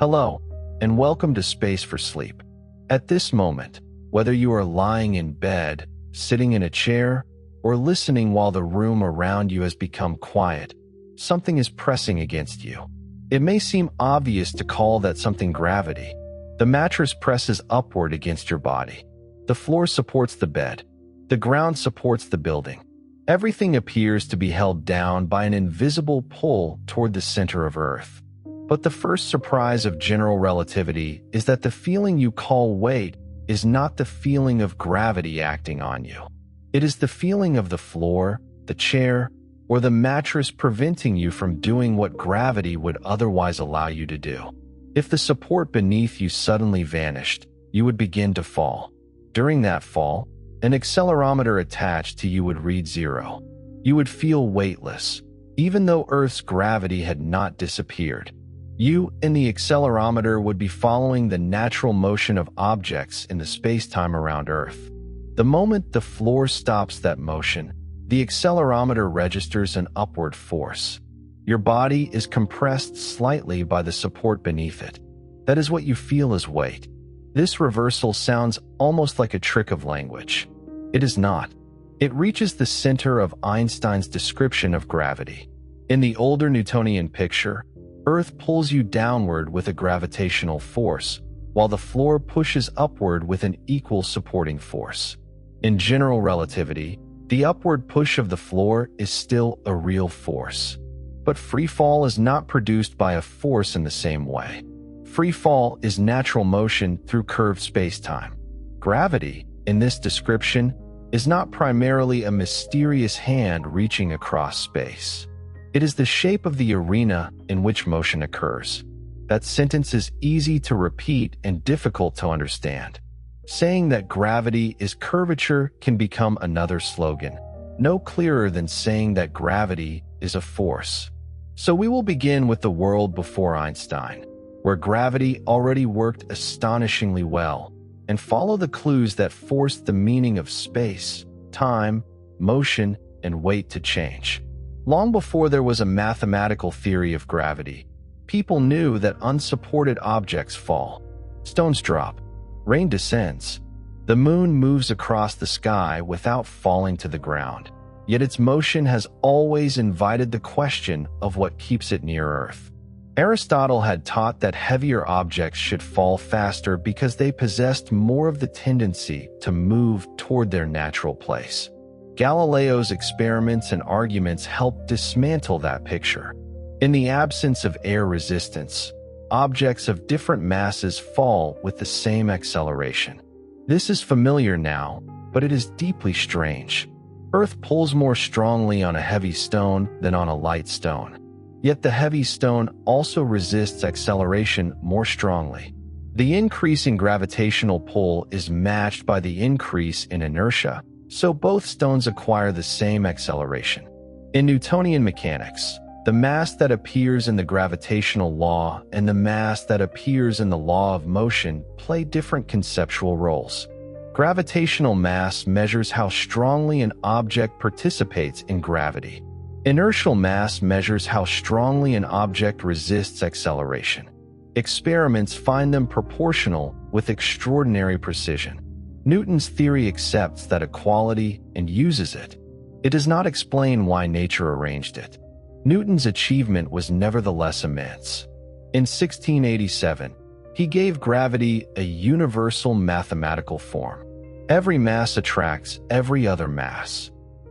Hello, and welcome to Space for Sleep. At this moment, whether you are lying in bed, sitting in a chair, or listening while the room around you has become quiet, something is pressing against you. It may seem obvious to call that something gravity. The mattress presses upward against your body. The floor supports the bed. The ground supports the building. Everything appears to be held down by an invisible pull toward the center of Earth. But the first surprise of general relativity is that the feeling you call weight is not the feeling of gravity acting on you. It is the feeling of the floor, the chair, or the mattress preventing you from doing what gravity would otherwise allow you to do. If the support beneath you suddenly vanished, you would begin to fall. During that fall, an accelerometer attached to you would read 0. You would feel weightless, even though Earth's gravity had not disappeared. You and the accelerometer would be following the natural motion of objects in the spacetime around Earth. The moment the floor stops that motion, the accelerometer registers an upward force. Your body is compressed slightly by the support beneath it. That is what you feel as weight. This reversal sounds almost like a trick of language. It is not. It reaches the center of Einstein's description of gravity. In the older Newtonian picture, Earth pulls you downward with a gravitational force, while the floor pushes upward with an equal supporting force. In general relativity, the upward push of the floor is still a real force. But free fall is not produced by a force in the same way. Free fall is natural motion through curved spacetime. Gravity, in this description, is not primarily a mysterious hand reaching across space. It is the shape of the arena in which motion occurs. That sentence is easy to repeat and difficult to understand. Saying that gravity is curvature can become another slogan, no clearer than saying that gravity is a force. So we will begin with the world before Einstein, where gravity already worked astonishingly well, and follow the clues that forced the meaning of space, time, motion, and weight to change. Long before there was a mathematical theory of gravity, people knew that unsupported objects fall. Stones drop. Rain descends. The moon moves across the sky without falling to the ground. Yet its motion has always invited the question of what keeps it near Earth. Aristotle had taught that heavier objects should fall faster because they possessed more of the tendency to move toward their natural place. Galileo's experiments and arguments helped dismantle that picture. In the absence of air resistance, objects of different masses fall with the same acceleration. This is familiar now, but it is deeply strange. Earth pulls more strongly on a heavy stone than on a light stone. Yet the heavy stone also resists acceleration more strongly. The increase in gravitational pull is matched by the increase in inertia, so both stones acquire the same acceleration. In Newtonian mechanics, the mass that appears in the gravitational law and the mass that appears in the law of motion play different conceptual roles. Gravitational mass measures how strongly an object participates in gravity. Inertial mass measures how strongly an object resists acceleration. Experiments find them proportional with extraordinary precision. Newton's theory accepts that equality and uses it. It does not explain why nature arranged it. Newton's achievement was nevertheless immense. In 1687, he gave gravity a universal mathematical form. Every mass attracts every other mass.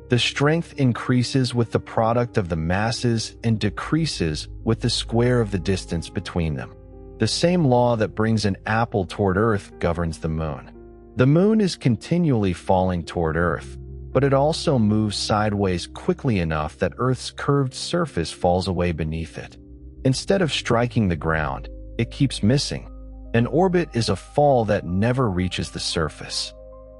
The strength increases with the product of the masses and decreases with the square of the distance between them. The same law that brings an apple toward Earth governs the moon. The moon is continually falling toward Earth, but it also moves sideways quickly enough that Earth's curved surface falls away beneath it. Instead of striking the ground, it keeps missing. An orbit is a fall that never reaches the surface.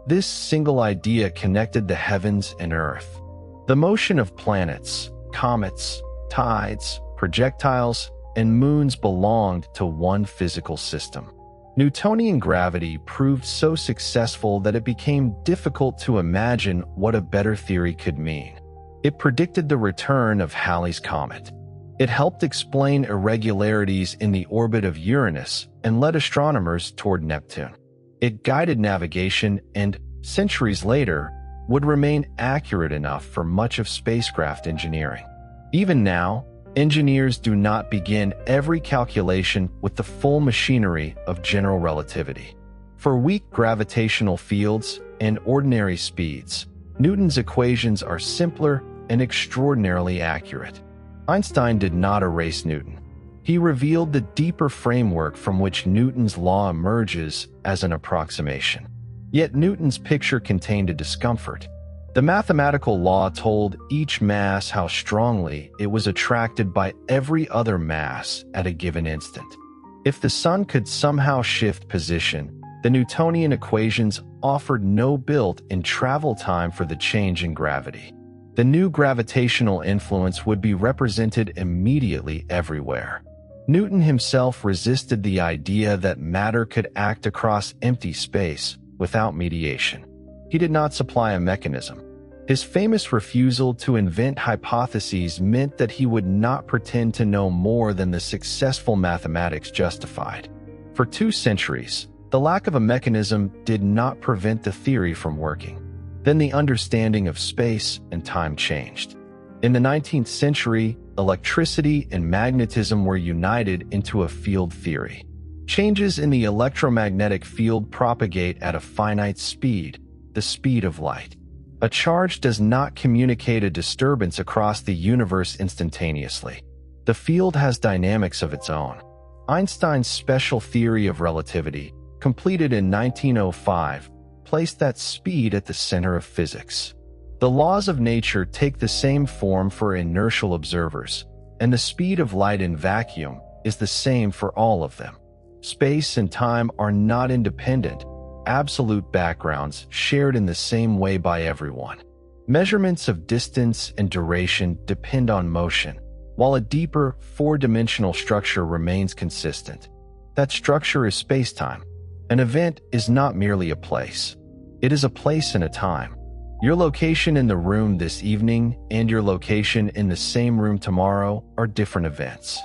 This single idea connected the heavens and Earth. The motion of planets, comets, tides, projectiles, and moons belonged to one physical system. Newtonian gravity proved so successful that it became difficult to imagine what a better theory could mean. It predicted the return of Halley's Comet. It helped explain irregularities in the orbit of Uranus and led astronomers toward Neptune. It guided navigation and, centuries later, would remain accurate enough for much of spacecraft engineering. Even now, engineers do not begin every calculation with the full machinery of general relativity. For weak gravitational fields and ordinary speeds, Newton's equations are simpler and extraordinarily accurate. Einstein did not erase Newton. He revealed the deeper framework from which Newton's law emerges as an approximation. Yet Newton's picture contained a discomfort. The mathematical law told each mass how strongly it was attracted by every other mass at a given instant. If the sun could somehow shift position, the Newtonian equations offered no built-in travel time for the change in gravity. The new gravitational influence would be represented immediately everywhere. Newton himself resisted the idea that matter could act across empty space without mediation. He did not supply a mechanism. His famous refusal to invent hypotheses meant that he would not pretend to know more than the successful mathematics justified. For 2 centuries, the lack of a mechanism did not prevent the theory from working. Then the understanding of space and time changed. In the 19th century, electricity and magnetism were united into a field theory. Changes in the electromagnetic field propagate at a finite speed, the speed of light. A charge does not communicate a disturbance across the universe instantaneously. The field has dynamics of its own. Einstein's special theory of relativity, completed in 1905, placed that speed at the center of physics. The laws of nature take the same form for inertial observers, and the speed of light in vacuum is the same for all of them. Space and time are not independent, absolute backgrounds shared in the same way by everyone. Measurements of distance and duration depend on motion, while a deeper, 4-dimensional structure remains consistent. That structure is spacetime. An event is not merely a place. It is a place and a time. Your location in the room this evening and your location in the same room tomorrow are different events.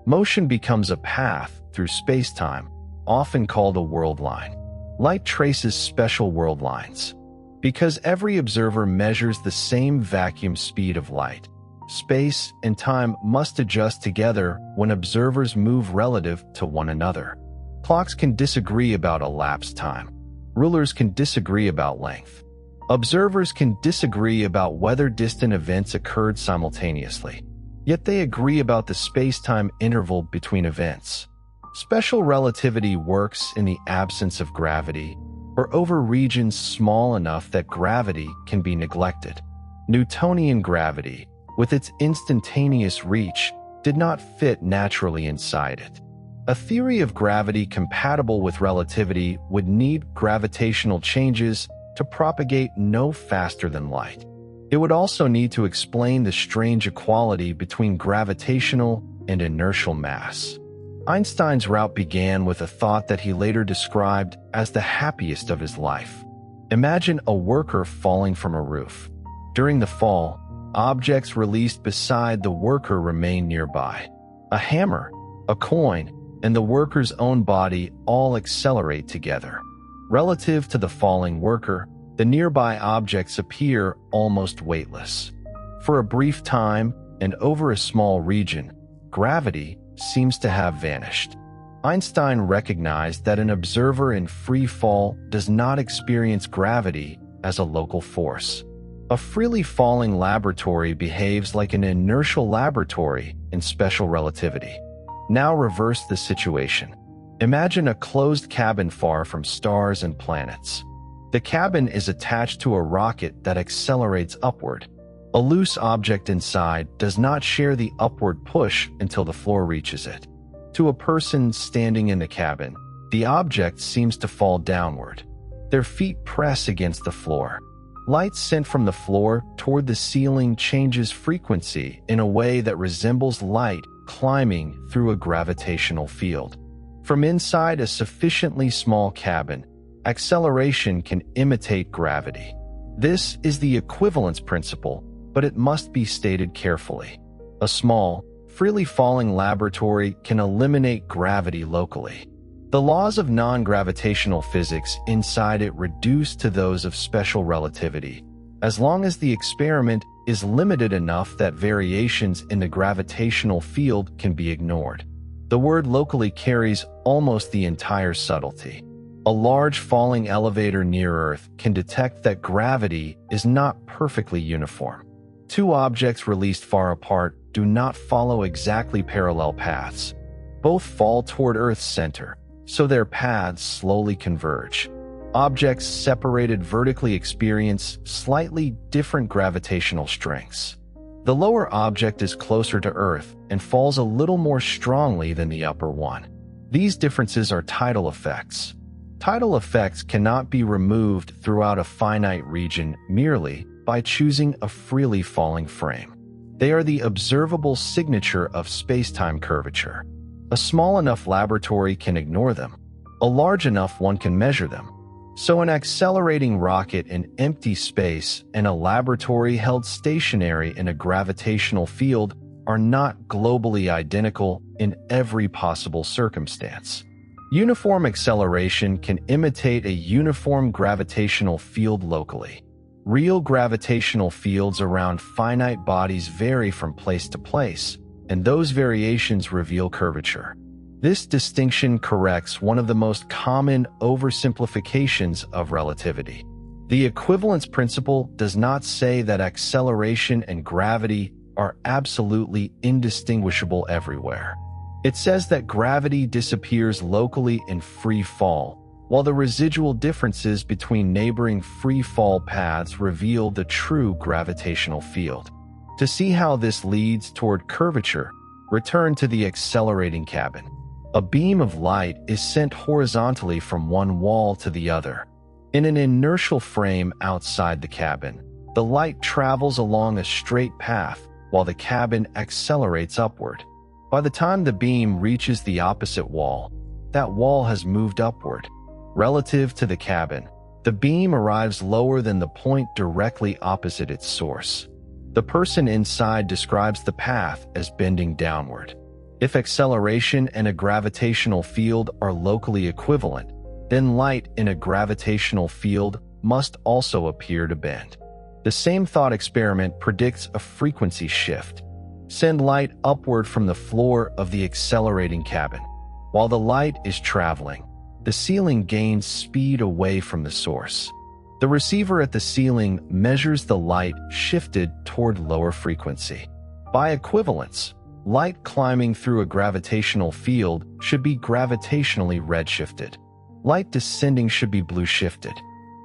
Motion becomes a path through spacetime, often called a world line. Light traces special world lines. Because every observer measures the same vacuum speed of light, space and time must adjust together when observers move relative to one another. Clocks can disagree about elapsed time. Rulers can disagree about length. Observers can disagree about whether distant events occurred simultaneously. Yet they agree about the space-time interval between events. Special relativity works in the absence of gravity, or over regions small enough that gravity can be neglected. Newtonian gravity, with its instantaneous reach, did not fit naturally inside it. A theory of gravity compatible with relativity would need gravitational changes to propagate no faster than light. It would also need to explain the strange equality between gravitational and inertial mass. Einstein's route began with a thought that he later described as the happiest of his life. Imagine a worker falling from a roof. During the fall, objects released beside the worker remain nearby. A hammer, a coin, and the worker's own body all accelerate together. Relative to the falling worker, the nearby objects appear almost weightless. For a brief time, and over a small region, gravity seems to have vanished. Einstein recognized that an observer in free fall does not experience gravity as a local force. A freely falling laboratory behaves like an inertial laboratory in special relativity. Now reverse the situation. Imagine a closed cabin far from stars and planets. The cabin is attached to a rocket that accelerates upward. A loose object inside does not share the upward push until the floor reaches it. To a person standing in the cabin, the object seems to fall downward. Their feet press against the floor. Light sent from the floor toward the ceiling changes frequency in a way that resembles light climbing through a gravitational field. From inside a sufficiently small cabin, acceleration can imitate gravity. This is the equivalence principle, but it must be stated carefully. A small, freely falling laboratory can eliminate gravity locally. The laws of non-gravitational physics inside it reduce to those of special relativity, as long as the experiment is limited enough that variations in the gravitational field can be ignored. The word locally carries almost the entire subtlety. A large falling elevator near Earth can detect that gravity is not perfectly uniform. Two objects released far apart do not follow exactly parallel paths. Both fall toward Earth's center, so their paths slowly converge. Objects separated vertically experience slightly different gravitational strengths. The lower object is closer to Earth and falls a little more strongly than the upper one. These differences are tidal effects. Tidal effects cannot be removed throughout a finite region merely by choosing a freely falling frame. They are the observable signature of spacetime curvature. A small enough laboratory can ignore them. A large enough one can measure them. So an accelerating rocket in empty space and a laboratory held stationary in a gravitational field are not globally identical in every possible circumstance. Uniform acceleration can imitate a uniform gravitational field locally. Real gravitational fields around finite bodies vary from place to place, and those variations reveal curvature. This distinction corrects one of the most common oversimplifications of relativity. The equivalence principle does not say that acceleration and gravity are absolutely indistinguishable everywhere. It says that gravity disappears locally in free fall, while the residual differences between neighboring free fall paths reveal the true gravitational field. To see how this leads toward curvature, return to the accelerating cabin. A beam of light is sent horizontally from one wall to the other. In an inertial frame outside the cabin, the light travels along a straight path while the cabin accelerates upward. By the time the beam reaches the opposite wall, that wall has moved upward. Relative to the cabin, the beam arrives lower than the point directly opposite its source. The person inside describes the path as bending downward. If acceleration and a gravitational field are locally equivalent, then light in a gravitational field must also appear to bend. The same thought experiment predicts a frequency shift. Send light upward from the floor of the accelerating cabin. While the light is traveling, the ceiling gains speed away from the source. The receiver at the ceiling measures the light shifted toward lower frequency. By equivalence, light climbing through a gravitational field should be gravitationally redshifted. Light descending should be blue-shifted.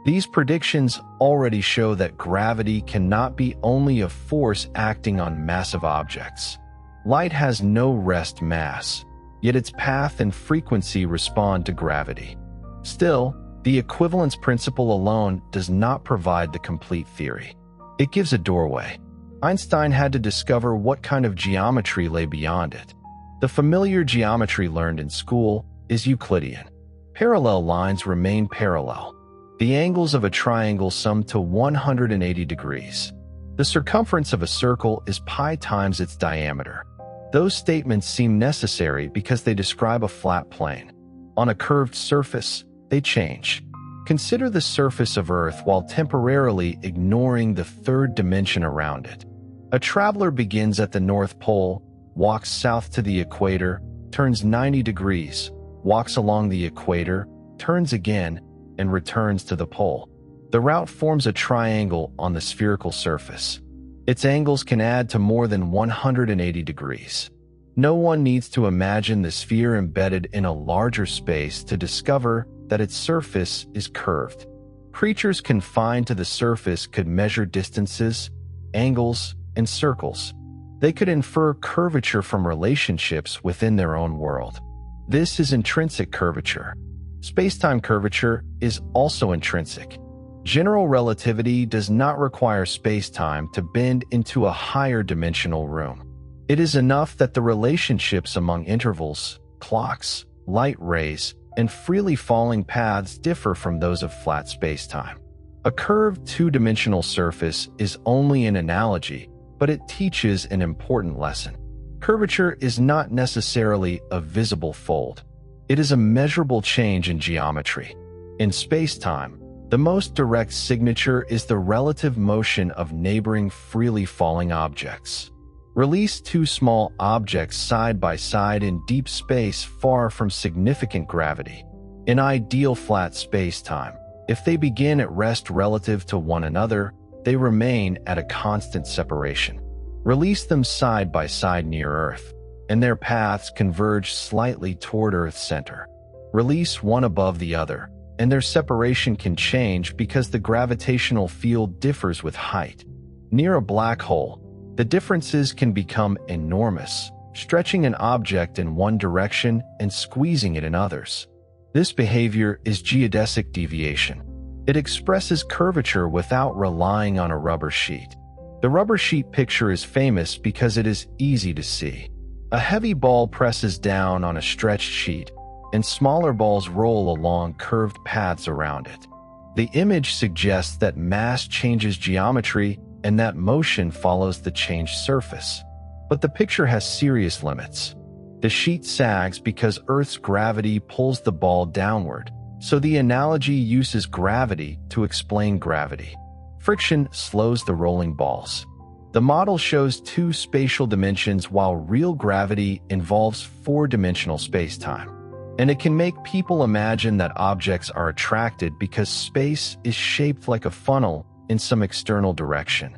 These predictions already show that gravity cannot be only a force acting on massive objects. Light has no rest mass, yet its path and frequency respond to gravity. Still, the equivalence principle alone does not provide the complete theory. It gives a doorway. Einstein had to discover what kind of geometry lay beyond it. The familiar geometry learned in school is Euclidean. Parallel lines remain parallel. The angles of a triangle sum to 180 degrees. The circumference of a circle is pi times its diameter. Those statements seem necessary because they describe a flat plane. On a curved surface, they change. Consider the surface of Earth while temporarily ignoring the third dimension around it. A traveler begins at the North Pole, walks south to the equator, turns 90 degrees, walks along the equator, turns again, and returns to the pole. The route forms a triangle on the spherical surface. Its angles can add to more than 180 degrees. No one needs to imagine the sphere embedded in a larger space to discover that its surface is curved. Creatures confined to the surface could measure distances, angles, and circles. They could infer curvature from relationships within their own world. This is intrinsic curvature. Spacetime curvature is also intrinsic. General relativity does not require spacetime to bend into a higher dimensional room. It is enough that the relationships among intervals, clocks, light rays, and freely falling paths differ from those of flat spacetime. A curved two-dimensional surface is only an analogy, but it teaches an important lesson. Curvature is not necessarily a visible fold. It is a measurable change in geometry. In spacetime, the most direct signature is the relative motion of neighboring freely falling objects. Release two small objects side by side in deep space far from significant gravity. In ideal flat spacetime, if they begin at rest relative to one another, they remain at a constant separation. Release them side by side near Earth, and their paths converge slightly toward Earth's center. Release one above the other, and their separation can change because the gravitational field differs with height. Near a black hole, the differences can become enormous, stretching an object in one direction and squeezing it in others. This behavior is geodesic deviation. It expresses curvature without relying on a rubber sheet. The rubber sheet picture is famous because it is easy to see. A heavy ball presses down on a stretched sheet, and smaller balls roll along curved paths around it. The image suggests that mass changes geometry and that motion follows the changed surface. But the picture has serious limits. The sheet sags because Earth's gravity pulls the ball downward, so the analogy uses gravity to explain gravity. Friction slows the rolling balls. The model shows two spatial dimensions while real gravity involves four-dimensional spacetime. And it can make people imagine that objects are attracted because space is shaped like a funnel in some external direction.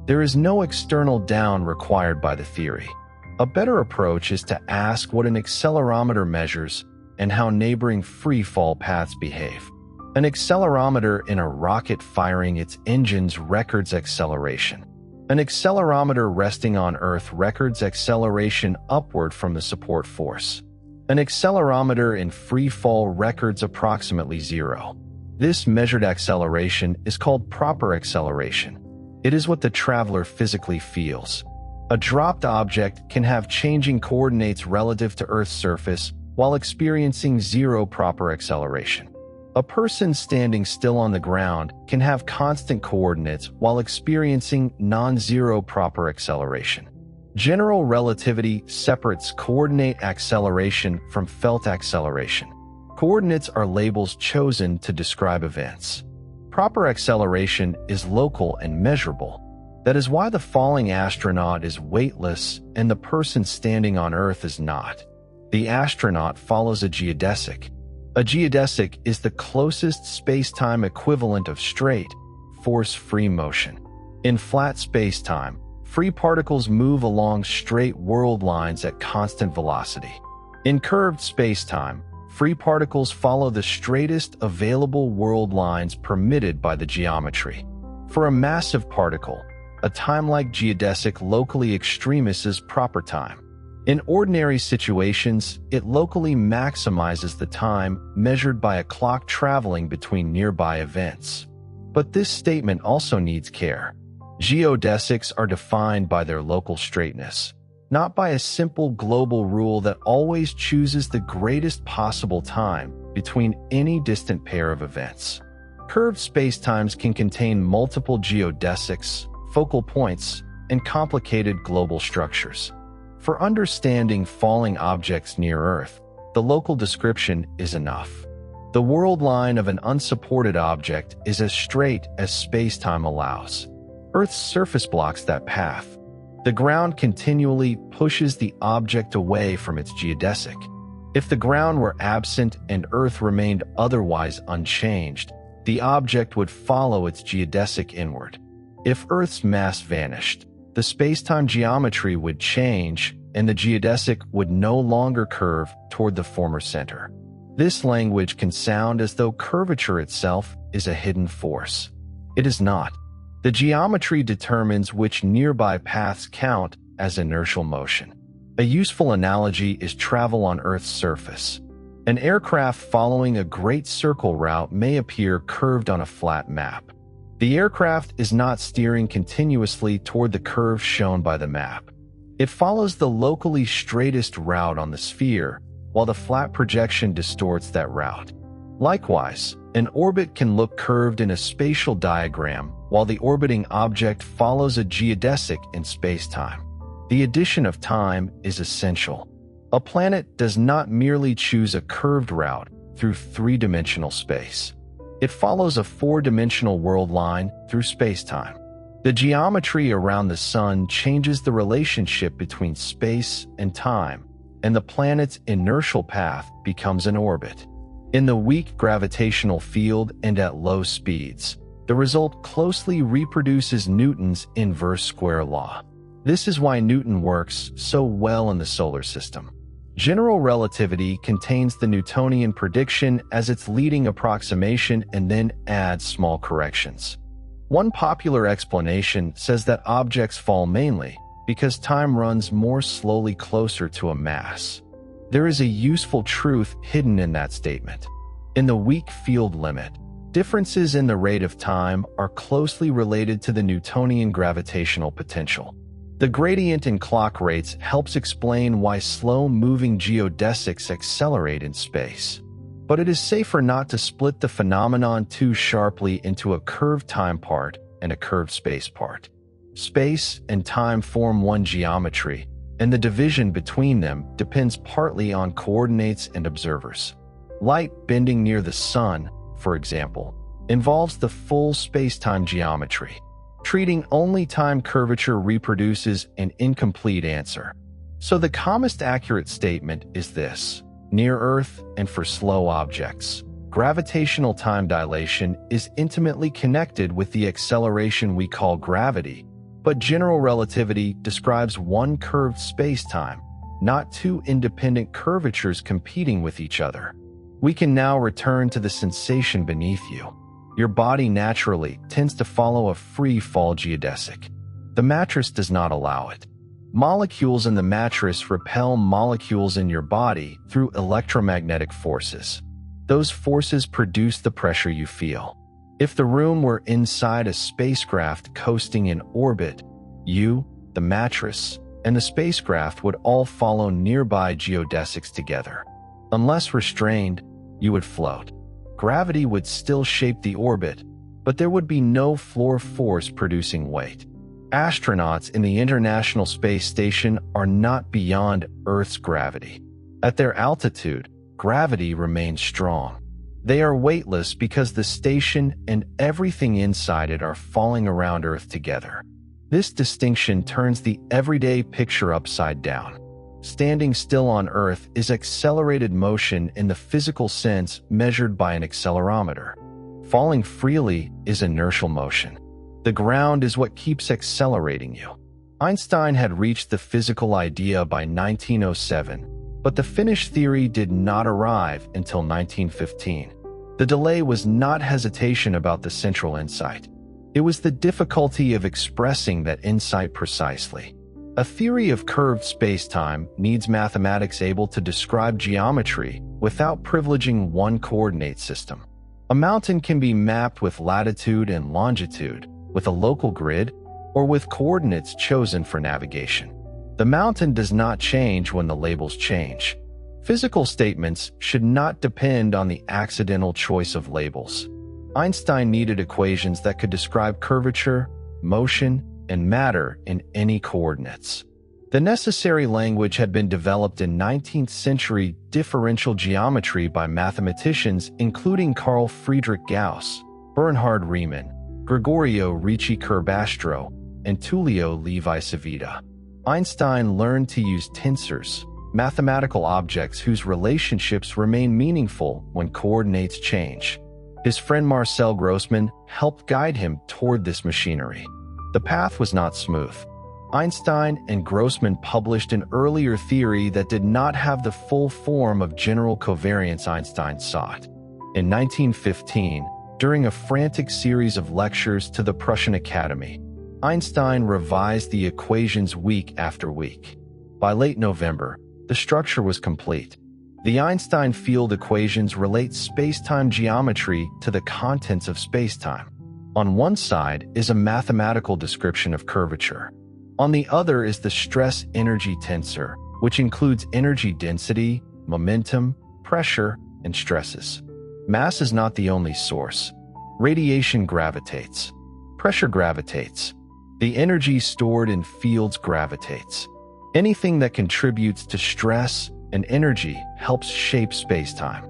There is no external down required by the theory. A better approach is to ask what an accelerometer measures and how neighboring free fall paths behave. An accelerometer in a rocket firing its engines records acceleration. An accelerometer resting on Earth records acceleration upward from the support force. An accelerometer in free fall records approximately 0. This measured acceleration is called proper acceleration. It is what the traveler physically feels. A dropped object can have changing coordinates relative to Earth's surface while experiencing 0 proper acceleration. A person standing still on the ground can have constant coordinates while experiencing non-zero proper acceleration. General relativity separates coordinate acceleration from felt acceleration. Coordinates are labels chosen to describe events. Proper acceleration is local and measurable. That is why the falling astronaut is weightless and the person standing on Earth is not. The astronaut follows a geodesic. A geodesic is the closest spacetime equivalent of straight, force-free motion. In flat spacetime, free particles move along straight world lines at constant velocity. In curved spacetime, free particles follow the straightest available world lines permitted by the geometry. For a massive particle, a time-like geodesic locally extremis proper time. In ordinary situations, it locally maximizes the time measured by a clock traveling between nearby events. But this statement also needs care. Geodesics are defined by their local straightness, not by a simple global rule that always chooses the greatest possible time between any distant pair of events. Curved spacetimes can contain multiple geodesics, focal points, and complicated global structures. For understanding falling objects near Earth, the local description is enough. The world line of an unsupported object is as straight as spacetime allows. Earth's surface blocks that path. The ground continually pushes the object away from its geodesic. If the ground were absent and Earth remained otherwise unchanged, the object would follow its geodesic inward. If Earth's mass vanished, the spacetime geometry would change and the geodesic would no longer curve toward the former center. This language can sound as though curvature itself is a hidden force. It is not. The geometry determines which nearby paths count as inertial motion. A useful analogy is travel on Earth's surface. An aircraft following a great circle route may appear curved on a flat map. The aircraft is not steering continuously toward the curve shown by the map. It follows the locally straightest route on the sphere, while the flat projection distorts that route. Likewise, an orbit can look curved in a spatial diagram, while the orbiting object follows a geodesic in spacetime. The addition of time is essential. A planet does not merely choose a curved route through three-dimensional space. It follows a four-dimensional world line through spacetime. The geometry around the Sun changes the relationship between space and time, and the planet's inertial path becomes an orbit. In the weak gravitational field and at low speeds, the result closely reproduces Newton's inverse square law. This is why Newton works so well in the solar system. General relativity contains the Newtonian prediction as its leading approximation and then adds small corrections. One popular explanation says that objects fall mainly because time runs more slowly closer to a mass. There is a useful truth hidden in that statement. In the weak field limit, differences in the rate of time are closely related to the Newtonian gravitational potential. The gradient in clock rates helps explain why slow-moving geodesics accelerate in space. But it is safer not to split the phenomenon too sharply into a curved time part and a curved space part. Space and time form one geometry, and the division between them depends partly on coordinates and observers. Light bending near the Sun, for example, involves the full space-time geometry. Treating only time curvature reproduces an incomplete answer. So the calmest accurate statement is this: near Earth and for slow objects, gravitational time dilation is intimately connected with the acceleration we call gravity, but general relativity describes one curved space-time, not two independent curvatures competing with each other. We can now return to the sensation beneath you. Your body naturally tends to follow a free fall geodesic. The mattress does not allow it. Molecules in the mattress repel molecules in your body through electromagnetic forces. Those forces produce the pressure you feel. If the room were inside a spacecraft coasting in orbit, you, the mattress, and the spacecraft would all follow nearby geodesics together. Unless restrained, you would float. Gravity would still shape the orbit, but there would be no floor force producing weight. Astronauts in the International Space Station are not beyond Earth's gravity. At their altitude, gravity remains strong. They are weightless because the station and everything inside it are falling around Earth together. This distinction turns the everyday picture upside down. Standing still on Earth is accelerated motion in the physical sense measured by an accelerometer. Falling freely is inertial motion. The ground is what keeps accelerating you. Einstein had reached the physical idea by 1907, but the finished theory did not arrive until 1915. The delay was not hesitation about the central insight. It was the difficulty of expressing that insight precisely. A theory of curved spacetime needs mathematics able to describe geometry without privileging one coordinate system. A mountain can be mapped with latitude and longitude, with a local grid, or with coordinates chosen for navigation. The mountain does not change when the labels change. Physical statements should not depend on the accidental choice of labels. Einstein needed equations that could describe curvature, motion, and matter in any coordinates. The necessary language had been developed in 19th century differential geometry by mathematicians including Carl Friedrich Gauss, Bernhard Riemann, Gregorio Ricci Curbastro, and Tullio Levi Civita. Einstein learned to use tensors, mathematical objects whose relationships remain meaningful when coordinates change. His friend Marcel Grossmann helped guide him toward this machinery. The path was not smooth. Einstein and Grossmann published an earlier theory that did not have the full form of general covariance Einstein sought. In 1915, during a frantic series of lectures to the Prussian Academy, Einstein revised the equations week after week. By late November, the structure was complete. The Einstein field equations relate spacetime geometry to the contents of spacetime. On one side is a mathematical description of curvature. On the other is the stress-energy tensor, which includes energy density, momentum, pressure, and stresses. Mass is not the only source. Radiation gravitates. Pressure gravitates. The energy stored in fields gravitates. Anything that contributes to stress and energy helps shape spacetime.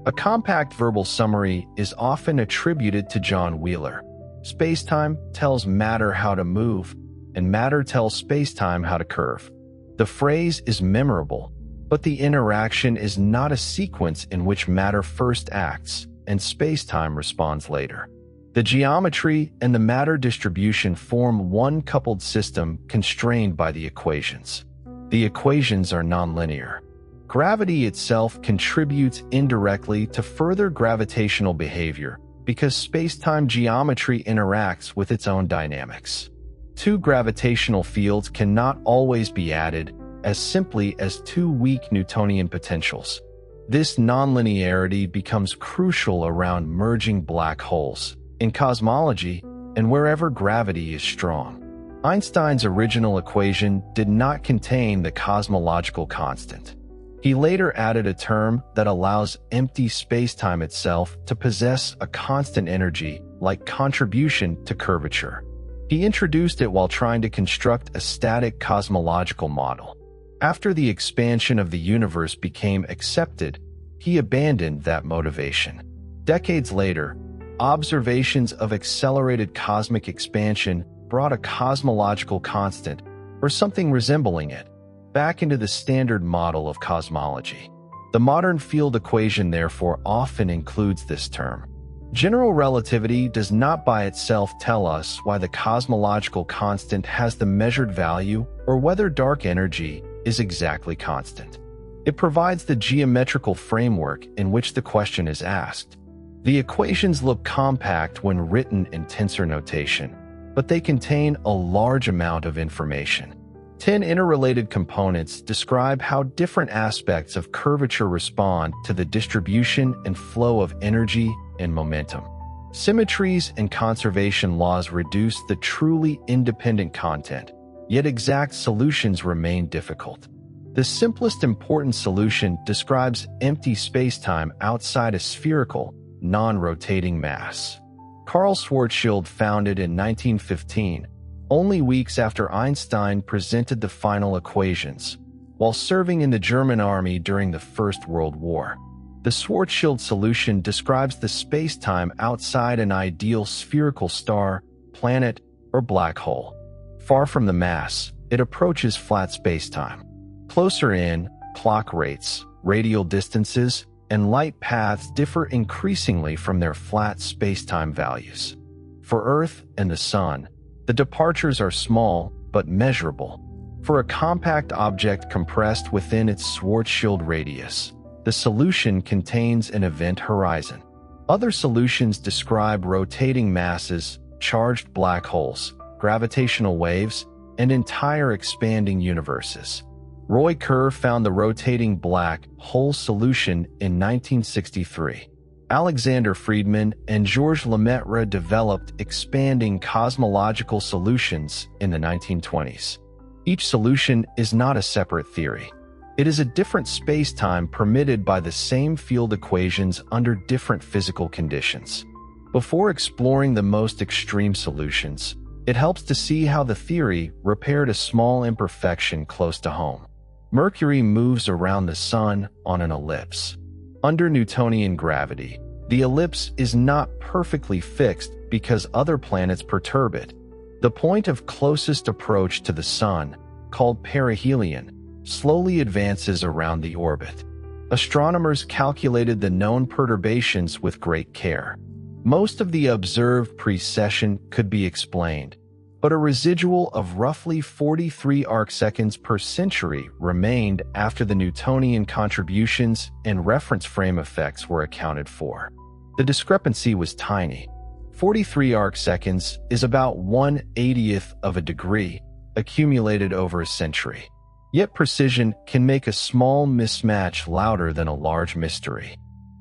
A compact verbal summary is often attributed to John Wheeler. Spacetime tells matter how to move, and matter tells spacetime how to curve. The phrase is memorable, but the interaction is not a sequence in which matter first acts and spacetime responds later. The geometry and the matter distribution form one coupled system constrained by the equations. The equations are nonlinear. Gravity itself contributes indirectly to further gravitational behavior because spacetime geometry interacts with its own dynamics. Two gravitational fields cannot always be added as simply as two weak Newtonian potentials. This nonlinearity becomes crucial around merging black holes, in cosmology, and wherever gravity is strong. Einstein's original equation did not contain the cosmological constant. He later added a term that allows empty spacetime itself to possess a constant energy, like contribution to curvature. He introduced it while trying to construct a static cosmological model. After the expansion of the universe became accepted, he abandoned that motivation. Decades later, observations of accelerated cosmic expansion brought a cosmological constant, or something resembling it, back into the standard model of cosmology. The modern field equation therefore often includes this term. General relativity does not by itself tell us why the cosmological constant has the measured value or whether dark energy is exactly constant. It provides the geometrical framework in which the question is asked. The equations look compact when written in tensor notation, but they contain a large amount of information. 10 interrelated components describe how different aspects of curvature respond to the distribution and flow of energy and momentum. Symmetries and conservation laws reduce the truly independent content, yet exact solutions remain difficult. The simplest important solution describes empty spacetime outside a spherical, non-rotating mass. Karl Schwarzschild founded in 1915, only weeks after Einstein presented the final equations, while serving in the German army during the First World War. The Schwarzschild solution describes the spacetime outside an ideal spherical star, planet, or black hole. Far from the mass, it approaches flat spacetime. Closer in, clock rates, radial distances, and light paths differ increasingly from their flat spacetime values. For Earth and the Sun, the departures are small but measurable. For a compact object compressed within its Schwarzschild radius, the solution contains an event horizon. Other solutions describe rotating masses, charged black holes, gravitational waves, and entire expanding universes. Roy Kerr found the rotating black hole solution in 1963. Alexander Friedman and Georges Lemaitre developed expanding cosmological solutions in the 1920s. Each solution is not a separate theory. It is a different spacetime permitted by the same field equations under different physical conditions. Before exploring the most extreme solutions, it helps to see how the theory repaired a small imperfection close to home. Mercury moves around the Sun on an ellipse. Under Newtonian gravity, the ellipse is not perfectly fixed because other planets perturb it. The point of closest approach to the Sun, called perihelion, slowly advances around the orbit. Astronomers calculated the known perturbations with great care. Most of the observed precession could be explained, but a residual of roughly 43 arcseconds per century remained after the Newtonian contributions and reference frame effects were accounted for. The discrepancy was tiny. 43 arcseconds is about 1/80th of a degree, accumulated over a century. Yet precision can make a small mismatch louder than a large mystery.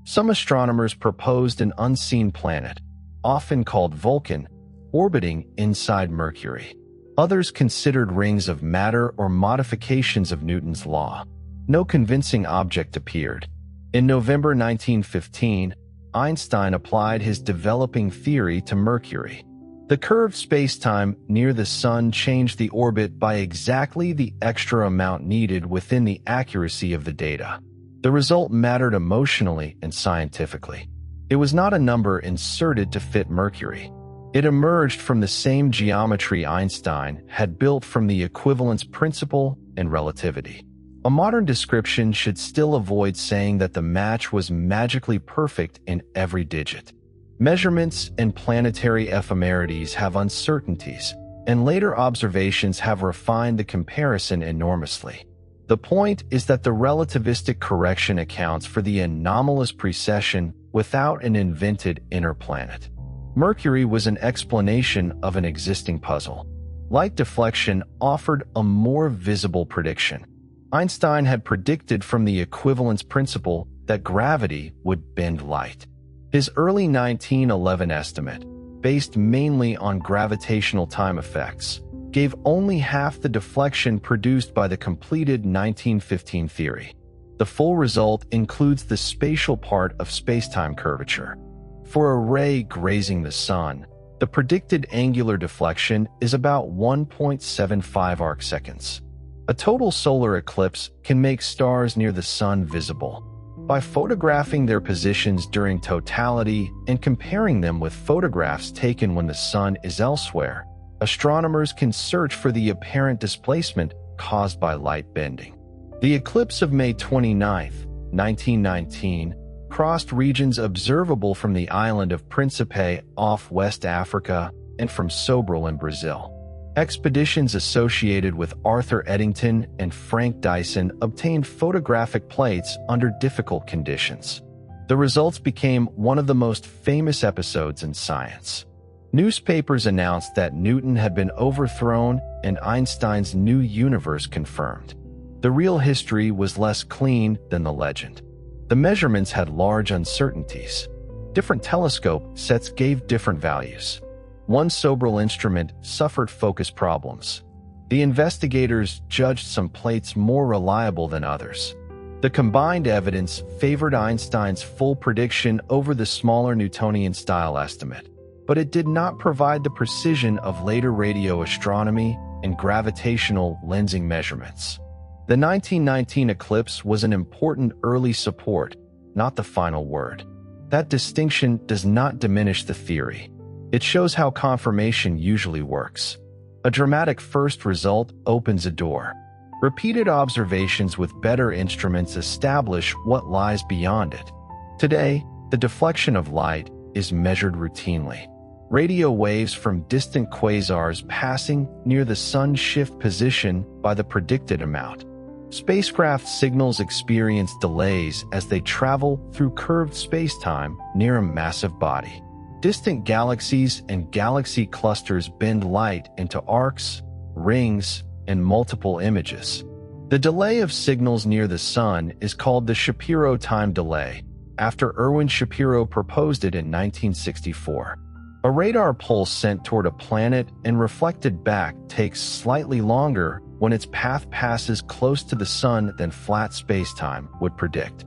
Some astronomers proposed an unseen planet, often called Vulcan, orbiting inside Mercury. Others considered rings of matter or modifications of Newton's law. No convincing object appeared. In November 1915, Einstein applied his developing theory to Mercury. The curved spacetime near the Sun changed the orbit by exactly the extra amount needed within the accuracy of the data. The result mattered emotionally and scientifically. It was not a number inserted to fit Mercury. It emerged from the same geometry Einstein had built from the equivalence principle and relativity. A modern description should still avoid saying that the match was magically perfect in every digit. Measurements and planetary ephemerides have uncertainties, and later observations have refined the comparison enormously. The point is that the relativistic correction accounts for the anomalous precession without an invented inner planet. Mercury was an explanation of an existing puzzle. Light deflection offered a more visible prediction. Einstein had predicted from the equivalence principle that gravity would bend light. His early 1911 estimate, based mainly on gravitational time effects, gave only half the deflection produced by the completed 1915 theory. The full result includes the spatial part of spacetime curvature. For a ray grazing the Sun, the predicted angular deflection is about 1.75 arcseconds. A total solar eclipse can make stars near the Sun visible. By photographing their positions during totality and comparing them with photographs taken when the Sun is elsewhere, astronomers can search for the apparent displacement caused by light bending. The eclipse of May 29, 1919, crossed regions observable from the island of Principe off West Africa and from Sobral in Brazil. Expeditions associated with Arthur Eddington and Frank Dyson obtained photographic plates under difficult conditions. The results became one of the most famous episodes in science. Newspapers announced that Newton had been overthrown and Einstein's new universe confirmed. The real history was less clean than the legend. The measurements had large uncertainties. Different telescope sets gave different values. One Sobral instrument suffered focus problems. The investigators judged some plates more reliable than others. The combined evidence favored Einstein's full prediction over the smaller Newtonian-style estimate, but it did not provide the precision of later radio astronomy and gravitational lensing measurements. The 1919 eclipse was an important early support, not the final word. That distinction does not diminish the theory. It shows how confirmation usually works. A dramatic first result opens a door. Repeated observations with better instruments establish what lies beyond it. Today, the deflection of light is measured routinely. Radio waves from distant quasars passing near the Sun shift position by the predicted amount. Spacecraft signals experience delays as they travel through curved spacetime near a massive body. Distant galaxies and galaxy clusters bend light into arcs, rings, and multiple images. The delay of signals near the Sun is called the Shapiro time delay, after Erwin Shapiro proposed it in 1964. A radar pulse sent toward a planet and reflected back takes slightly longer when its path passes close to the Sun than flat spacetime would predict.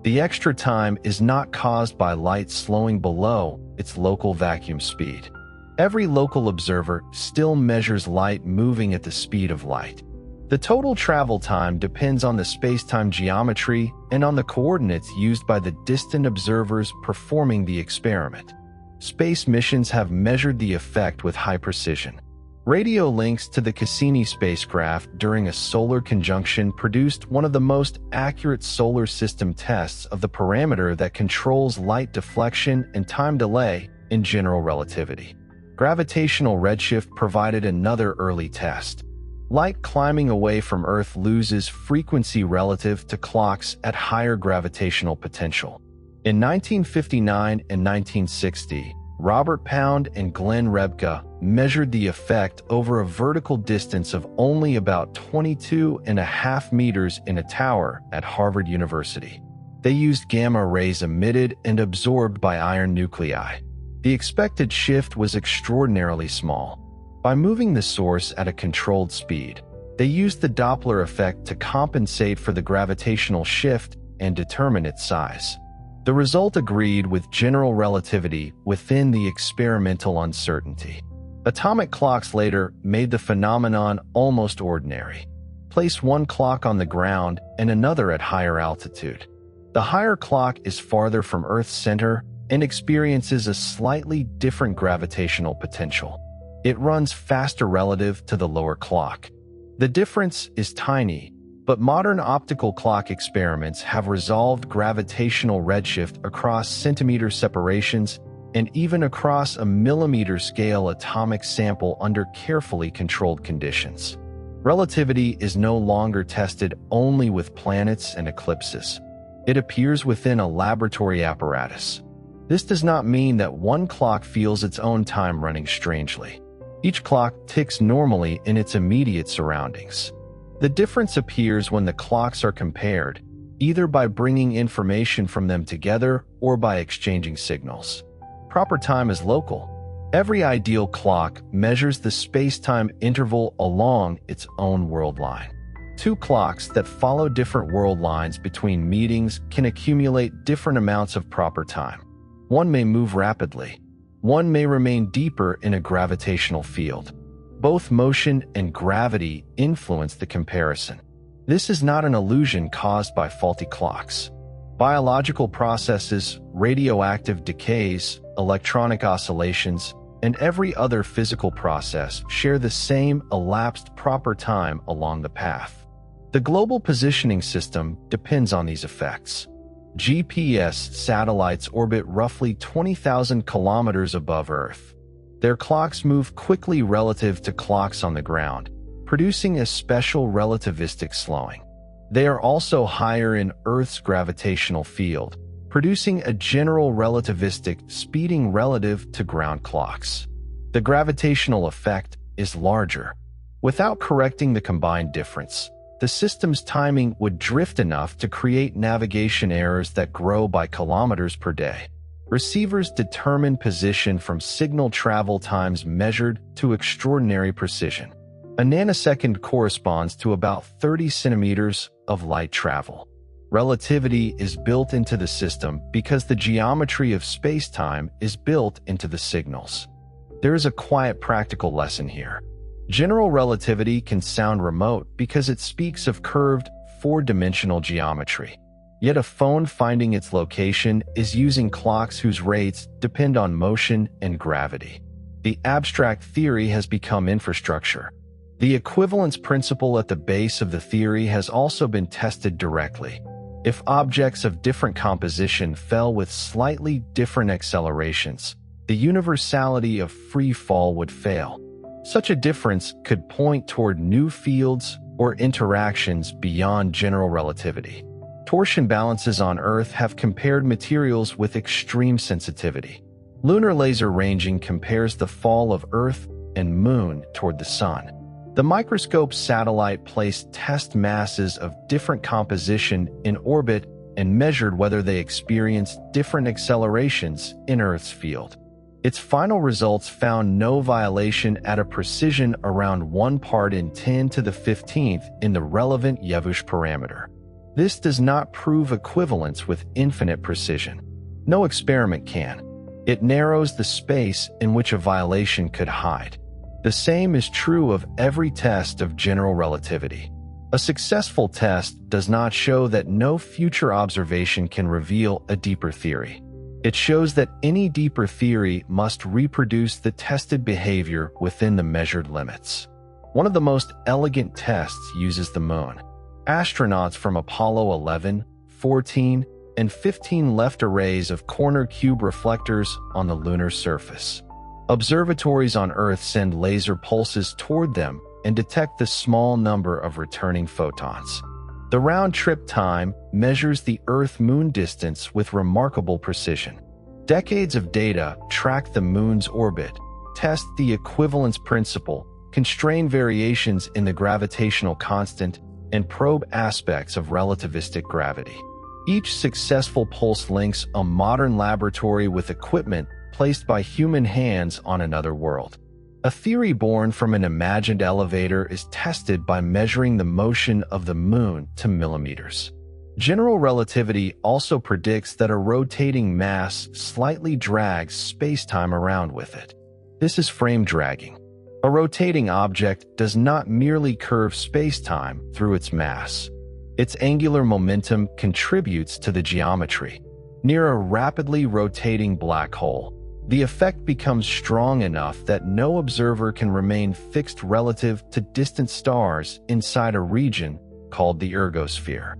The extra time is not caused by light slowing below its local vacuum speed. Every local observer still measures light moving at the speed of light. The total travel time depends on the spacetime geometry and on the coordinates used by the distant observers performing the experiment. Space missions have measured the effect with high precision. Radio links to the Cassini spacecraft during a solar conjunction produced one of the most accurate solar system tests of the parameter that controls light deflection and time delay in general relativity. Gravitational redshift provided another early test. Light climbing away from Earth loses frequency relative to clocks at higher gravitational potential. In 1959 and 1960, Robert Pound and Glenn Rebka measured the effect over a vertical distance of only about 22.5 meters in a tower at Harvard University. They used gamma rays emitted and absorbed by iron nuclei. The expected shift was extraordinarily small. By moving the source at a controlled speed, they used the Doppler effect to compensate for the gravitational shift and determine its size. The result agreed with general relativity within the experimental uncertainty. Atomic clocks later made the phenomenon almost ordinary. Place one clock on the ground and another at higher altitude. The higher clock is farther from Earth's center and experiences a slightly different gravitational potential. It runs faster relative to the lower clock. The difference is tiny, but modern optical clock experiments have resolved gravitational redshift across centimeter separations and even across a millimeter-scale atomic sample under carefully controlled conditions. Relativity is no longer tested only with planets and eclipses. It appears within a laboratory apparatus. This does not mean that one clock feels its own time running strangely. Each clock ticks normally in its immediate surroundings. The difference appears when the clocks are compared, either by bringing information from them together or by exchanging signals. Proper time is local. Every ideal clock measures the space-time interval along its own world line. Two clocks that follow different world lines between meetings can accumulate different amounts of proper time. One may move rapidly. One may remain deeper in a gravitational field. Both motion and gravity influence the comparison. This is not an illusion caused by faulty clocks. Biological processes, radioactive decays, electronic oscillations, and every other physical process share the same elapsed proper time along the path. The global positioning system depends on these effects. GPS satellites orbit roughly 20,000 kilometers above Earth. Their clocks move quickly relative to clocks on the ground, producing a special relativistic slowing. They are also higher in Earth's gravitational field, producing a general relativistic speeding relative to ground clocks. The gravitational effect is larger. Without correcting the combined difference, the system's timing would drift enough to create navigation errors that grow by kilometers per day. Receivers determine position from signal travel times measured to extraordinary precision. A nanosecond corresponds to about 30 centimeters of light travel. Relativity is built into the system because the geometry of space-time is built into the signals. There is a quiet practical lesson here. General relativity can sound remote because it speaks of curved, four-dimensional geometry. Yet a phone finding its location is using clocks whose rates depend on motion and gravity. The abstract theory has become infrastructure. The equivalence principle at the base of the theory has also been tested directly. If objects of different composition fell with slightly different accelerations, the universality of free fall would fail. Such a difference could point toward new fields or interactions beyond general relativity. Torsion balances on Earth have compared materials with extreme sensitivity. Lunar laser ranging compares the fall of Earth and Moon toward the Sun. The microscope satellite placed test masses of different composition in orbit and measured whether they experienced different accelerations in Earth's field. Its final results found no violation at a precision around 1 part in 10 to the 15th in the relevant Yevbush parameter. This does not prove equivalence with infinite precision. No experiment can. It narrows the space in which a violation could hide. The same is true of every test of general relativity. A successful test does not show that no future observation can reveal a deeper theory. It shows that any deeper theory must reproduce the tested behavior within the measured limits. One of the most elegant tests uses the Moon. Astronauts from Apollo 11, 14, and 15 left arrays of corner cube reflectors on the lunar surface. Observatories on Earth send laser pulses toward them and detect the small number of returning photons. The round-trip time measures the Earth-Moon distance with remarkable precision. Decades of data track the Moon's orbit, test the equivalence principle, constrain variations in the gravitational constant, and probe aspects of relativistic gravity. Each successful pulse links a modern laboratory with equipment placed by human hands on another world. A theory born from an imagined elevator is tested by measuring the motion of the Moon to millimeters. General relativity also predicts that a rotating mass slightly drags space-time around with it. This is frame dragging. A rotating object does not merely curve space-time through its mass. Its angular momentum contributes to the geometry. Near a rapidly rotating black hole, the effect becomes strong enough that no observer can remain fixed relative to distant stars inside a region called the ergosphere.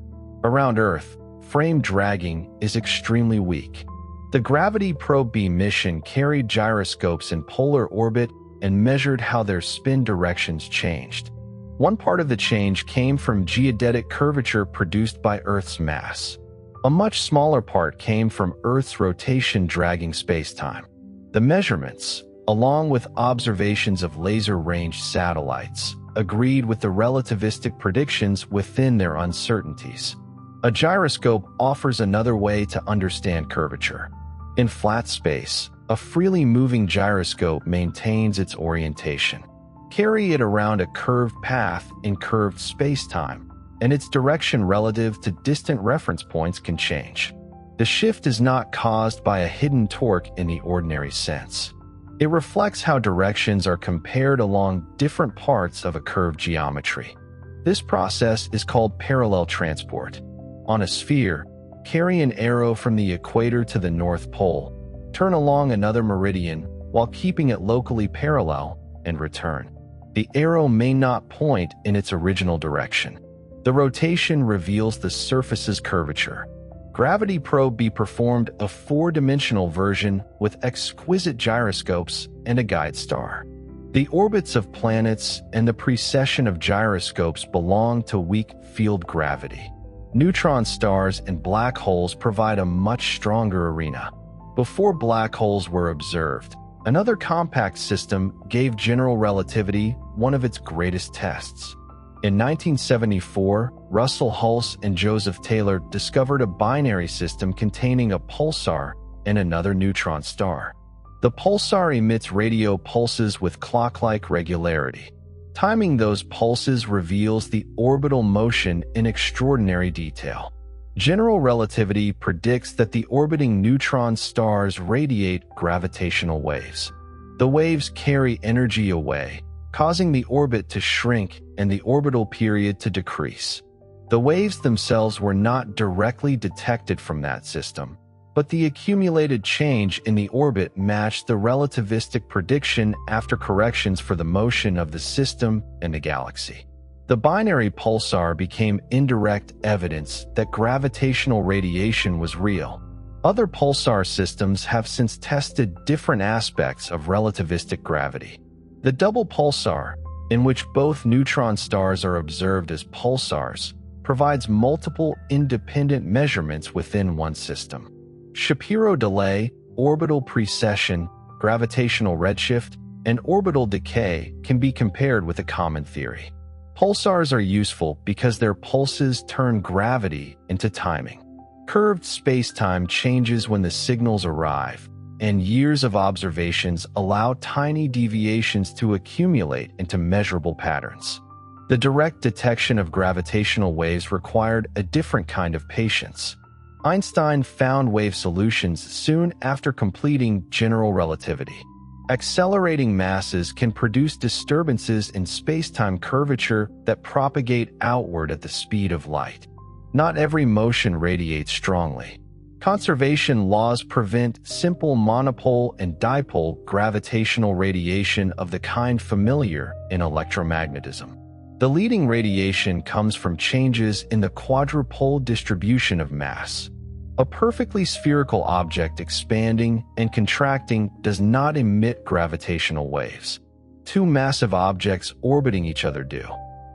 Around Earth, frame dragging is extremely weak. The Gravity Probe B mission carried gyroscopes in polar orbit and measured how their spin directions changed. One part of the change came from geodetic curvature produced by Earth's mass. A much smaller part came from Earth's rotation dragging spacetime. The measurements, along with observations of laser-ranged satellites, agreed with the relativistic predictions within their uncertainties. A gyroscope offers another way to understand curvature. In flat space, a freely moving gyroscope maintains its orientation. Carry it around a curved path in curved spacetime, and its direction relative to distant reference points can change. The shift is not caused by a hidden torque in the ordinary sense. It reflects how directions are compared along different parts of a curved geometry. This process is called parallel transport. On a sphere, carry an arrow from the equator to the North Pole, turn along another meridian while keeping it locally parallel, and return. The arrow may not point in its original direction. The rotation reveals the surface's curvature. Gravity Probe B performed a four-dimensional version with exquisite gyroscopes and a guide star. The orbits of planets and the precession of gyroscopes belong to weak field gravity. Neutron stars and black holes provide a much stronger arena. Before black holes were observed, another compact system gave general relativity one of its greatest tests. In 1974, Russell Hulse and Joseph Taylor discovered a binary system containing a pulsar and another neutron star. The pulsar emits radio pulses with clock-like regularity. Timing those pulses reveals the orbital motion in extraordinary detail. General relativity predicts that the orbiting neutron stars radiate gravitational waves. The waves carry energy away, causing the orbit to shrink and the orbital period to decrease. The waves themselves were not directly detected from that system, but the accumulated change in the orbit matched the relativistic prediction after corrections for the motion of the system and the galaxy. The binary pulsar became indirect evidence that gravitational radiation was real. Other pulsar systems have since tested different aspects of relativistic gravity. The double pulsar, in which both neutron stars are observed as pulsars, provides multiple independent measurements within one system. Shapiro delay, orbital precession, gravitational redshift, and orbital decay can be compared with a common theory. Pulsars are useful because their pulses turn gravity into timing. Curved spacetime changes when the signals arrive, and years of observations allow tiny deviations to accumulate into measurable patterns. The direct detection of gravitational waves required a different kind of patience. Einstein found wave solutions soon after completing general relativity. Accelerating masses can produce disturbances in spacetime curvature that propagate outward at the speed of light. Not every motion radiates strongly. Conservation laws prevent simple monopole and dipole gravitational radiation of the kind familiar in electromagnetism. The leading radiation comes from changes in the quadrupole distribution of mass. A perfectly spherical object expanding and contracting does not emit gravitational waves. Two massive objects orbiting each other do.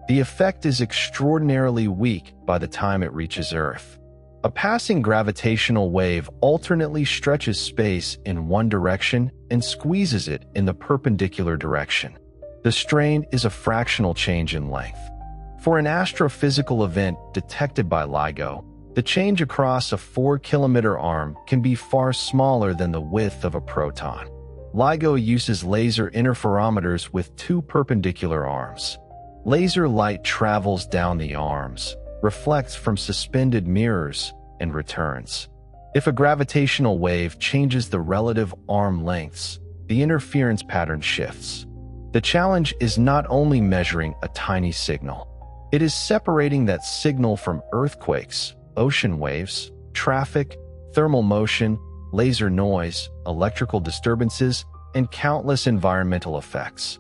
The effect is extraordinarily weak by the time it reaches Earth. A passing gravitational wave alternately stretches space in one direction and squeezes it in the perpendicular direction. The strain is a fractional change in length. For an astrophysical event detected by LIGO, the change across a 4-kilometer arm can be far smaller than the width of a proton. LIGO uses laser interferometers with two perpendicular arms. Laser light travels down the arms, reflects from suspended mirrors, and returns. If a gravitational wave changes the relative arm lengths, the interference pattern shifts. The challenge is not only measuring a tiny signal, it is separating that signal from earthquakes, ocean waves, traffic, thermal motion, laser noise, electrical disturbances, and countless environmental effects.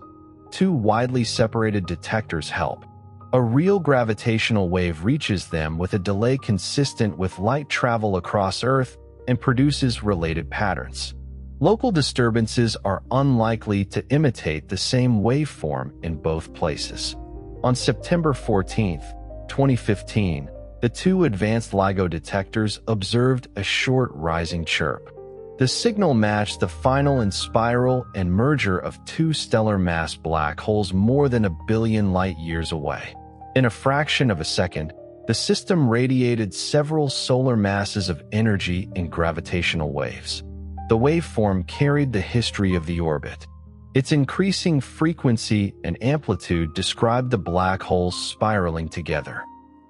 Two widely separated detectors help. A real gravitational wave reaches them with a delay consistent with light travel across Earth and produces related patterns. Local disturbances are unlikely to imitate the same waveform in both places. On September 14, 2015, the two advanced LIGO detectors observed a short rising chirp. The signal matched the final spiral and merger of two stellar mass black holes more than 1 billion light-years away. In a fraction of a second, the system radiated several solar masses of energy in gravitational waves. The waveform carried the history of the orbit. Its increasing frequency and amplitude described the black holes spiraling together.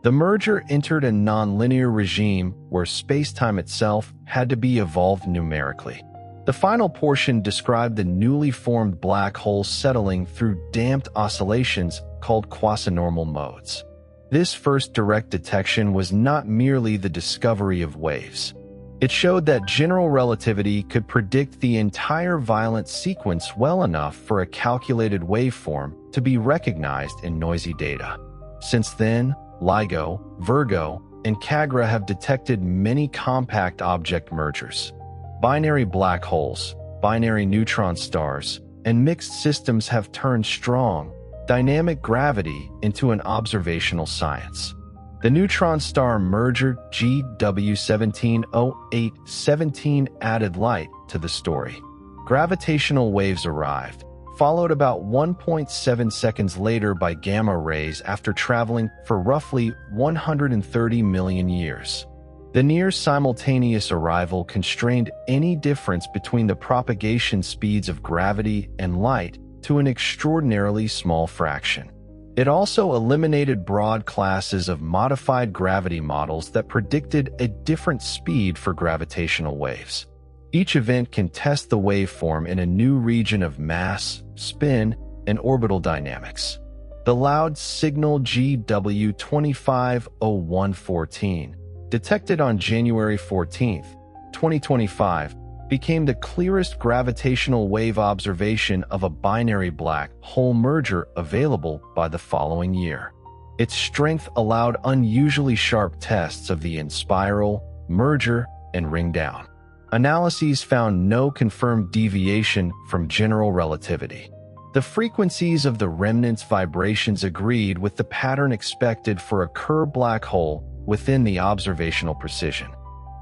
The merger entered a nonlinear regime where spacetime itself had to be evolved numerically. The final portion described the newly formed black holes settling through damped oscillations called quasi-normal modes. This first direct detection was not merely the discovery of waves. It showed that general relativity could predict the entire violent sequence well enough for a calculated waveform to be recognized in noisy data. Since then, LIGO, Virgo, and CAGRA have detected many compact object mergers. Binary black holes, binary neutron stars, and mixed systems have turned strong, dynamic gravity into an observational science. The neutron star merger GW170817 added light to the story. Gravitational waves arrived, followed about 1.7 seconds later by gamma rays after traveling for roughly 130 million years. The near-simultaneous arrival constrained any difference between the propagation speeds of gravity and light to an extraordinarily small fraction. It also eliminated broad classes of modified gravity models that predicted a different speed for gravitational waves. Each event can test the waveform in a new region of mass, spin, and orbital dynamics. The loud signal GW250114, detected on January 14, 2025, became the clearest gravitational wave observation of a binary black hole merger available by the following year. Its strength allowed unusually sharp tests of the in-spiral, merger, and ring-down. Analyses found no confirmed deviation from general relativity. The frequencies of the remnant's vibrations agreed with the pattern expected for a Kerr black hole within the observational precision.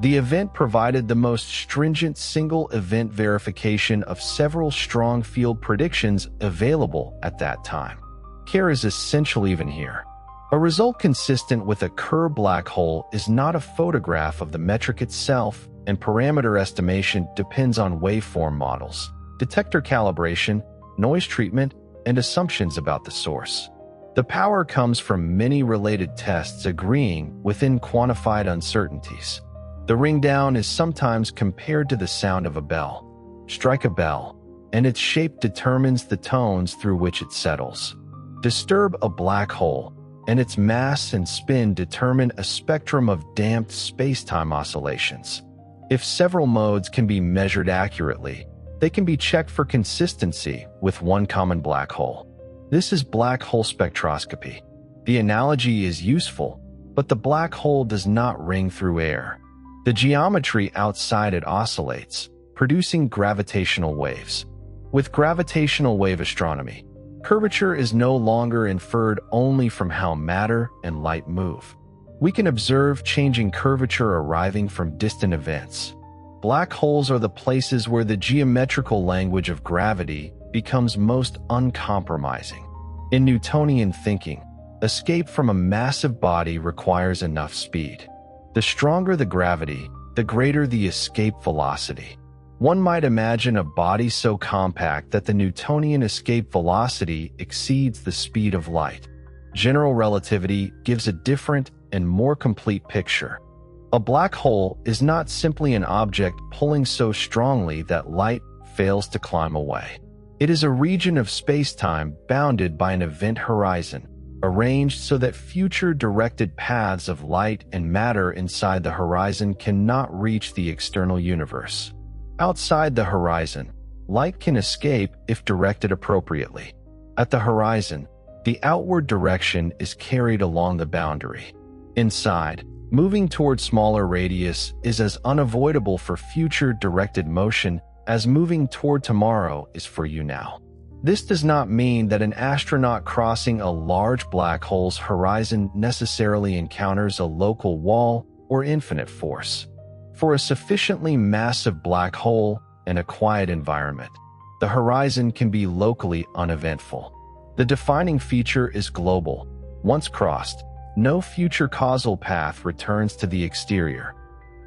The event provided the most stringent single-event verification of several strong field predictions available at that time. Care is essential even here. A result consistent with a Kerr black hole is not a photograph of the metric itself, and parameter estimation depends on waveform models, detector calibration, noise treatment, and assumptions about the source. The power comes from many related tests agreeing within quantified uncertainties. The ring down is sometimes compared to the sound of a bell. Strike a bell, and its shape determines the tones through which it settles. Disturb a black hole, and its mass and spin determine a spectrum of damped spacetime oscillations. If several modes can be measured accurately, they can be checked for consistency with one common black hole. This is black hole spectroscopy. The analogy is useful, but the black hole does not ring through air. The geometry outside it oscillates, producing gravitational waves. With gravitational wave astronomy, curvature is no longer inferred only from how matter and light move. We can observe changing curvature arriving from distant events. Black holes are the places where the geometrical language of gravity becomes most uncompromising. In Newtonian thinking, escape from a massive body requires enough speed. The stronger the gravity, the greater the escape velocity. One might imagine a body so compact that the Newtonian escape velocity exceeds the speed of light. General relativity gives a different and more complete picture. A black hole is not simply an object pulling so strongly that light fails to climb away. It is a region of spacetime bounded by an event horizon, arranged so that future directed paths of light and matter inside the horizon cannot reach the external universe. Outside the horizon, light can escape if directed appropriately. At the horizon, the outward direction is carried along the boundary. Inside, moving toward smaller radius is as unavoidable for future directed motion as moving toward tomorrow is for you now. This does not mean that an astronaut crossing a large black hole's horizon necessarily encounters a local wall or infinite force. For a sufficiently massive black hole in a quiet environment, the horizon can be locally uneventful. The defining feature is global. Once crossed, no future causal path returns to the exterior.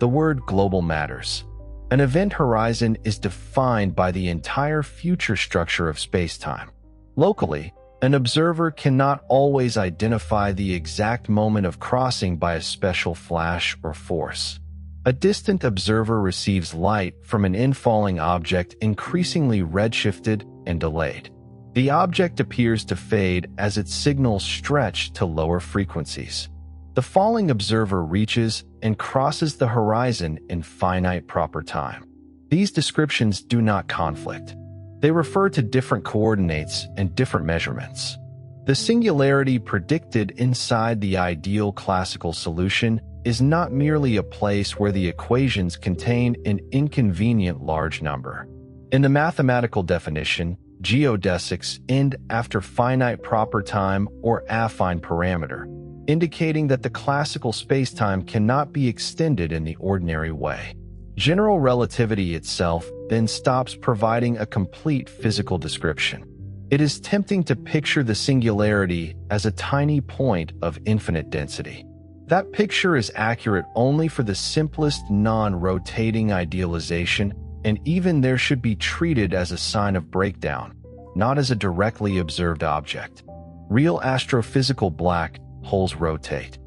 The word global matters. An event horizon is defined by the entire future structure of spacetime. Locally, an observer cannot always identify the exact moment of crossing by a special flash or force. A distant observer receives light from an infalling object increasingly redshifted and delayed. The object appears to fade as its signals stretch to lower frequencies. The falling observer reaches and crosses the horizon in finite proper time. These descriptions do not conflict. They refer to different coordinates and different measurements. The singularity predicted inside the ideal classical solution is not merely a place where the equations contain an inconvenient large number. In the mathematical definition, geodesics end after finite proper time or affine parameter, indicating that the classical spacetime cannot be extended in the ordinary way. General relativity itself then stops providing a complete physical description. It is tempting to picture the singularity as a tiny point of infinite density. That picture is accurate only for the simplest non-rotating idealization, and even there should be treated as a sign of breakdown, not as a directly observed object. Real astrophysical black holes rotate.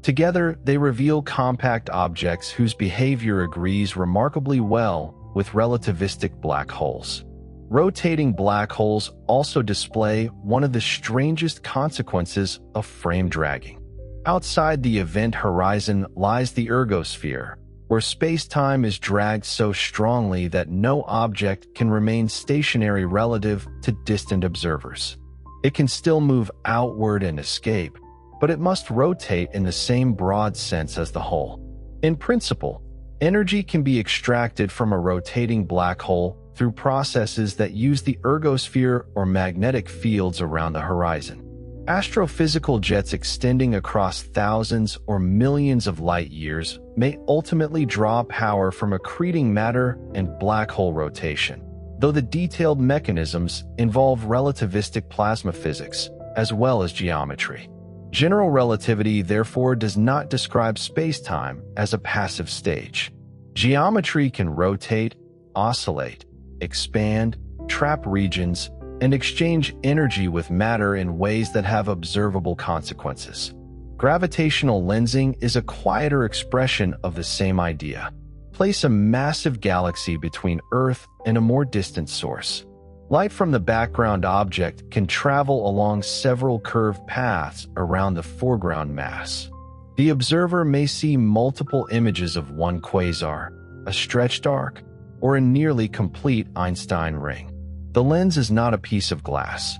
Together, they reveal compact objects whose behavior agrees remarkably well with relativistic black holes. Rotating black holes also display one of the strangest consequences of frame dragging. Outside the event horizon lies the ergosphere, where space-time is dragged so strongly that no object can remain stationary relative to distant observers. It can still move outward and escape, but it must rotate in the same broad sense as the whole. In principle, energy can be extracted from a rotating black hole through processes that use the ergosphere or magnetic fields around the horizon. Astrophysical jets extending across thousands or millions of light years may ultimately draw power from accreting matter and black hole rotation, though the detailed mechanisms involve relativistic plasma physics as well as geometry. General relativity, therefore, does not describe spacetime as a passive stage. Geometry can rotate, oscillate, expand, trap regions, and exchange energy with matter in ways that have observable consequences. Gravitational lensing is a quieter expression of the same idea. Place a massive galaxy between Earth and a more distant source. Light from the background object can travel along several curved paths around the foreground mass. The observer may see multiple images of one quasar, a stretched arc, or a nearly complete Einstein ring. The lens is not a piece of glass.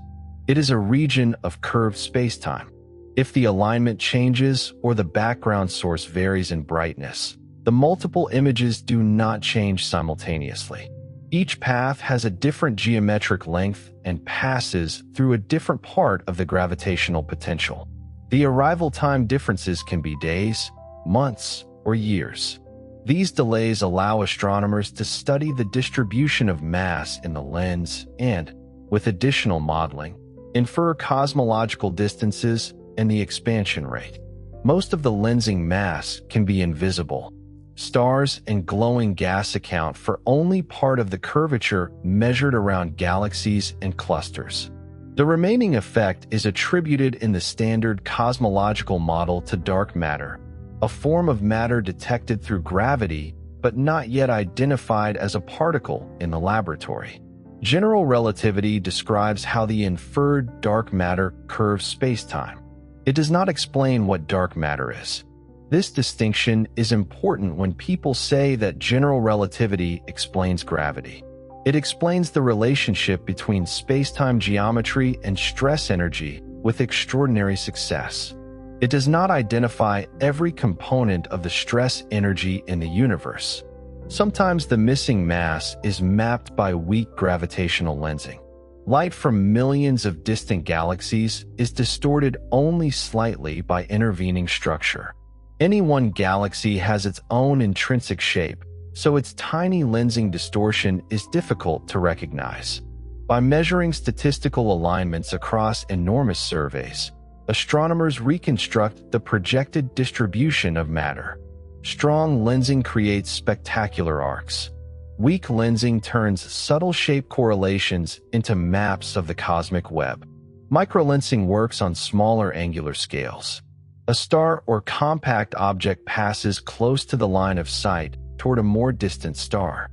It is a region of curved spacetime. If the alignment changes or the background source varies in brightness, the multiple images do not change simultaneously. Each path has a different geometric length and passes through a different part of the gravitational potential. The arrival time differences can be days, months, or years. These delays allow astronomers to study the distribution of mass in the lens and, with additional modeling, infer cosmological distances and the expansion rate. Most of the lensing mass can be invisible. Stars and glowing gas account for only part of the curvature measured around galaxies and clusters. The remaining effect is attributed in the standard cosmological model to dark matter, a form of matter detected through gravity but not yet identified as a particle in the laboratory. General relativity describes how the inferred dark matter curves spacetime. It does not explain what dark matter is. This distinction is important when people say that general relativity explains gravity. It explains the relationship between spacetime geometry and stress energy with extraordinary success. It does not identify every component of the stress energy in the universe. Sometimes the missing mass is mapped by weak gravitational lensing. Light from millions of distant galaxies is distorted only slightly by intervening structure. Any one galaxy has its own intrinsic shape, so its tiny lensing distortion is difficult to recognize. By measuring statistical alignments across enormous surveys, astronomers reconstruct the projected distribution of matter. Strong lensing creates spectacular arcs. Weak lensing turns subtle shape correlations into maps of the cosmic web. Microlensing works on smaller angular scales. A star or compact object passes close to the line of sight toward a more distant star.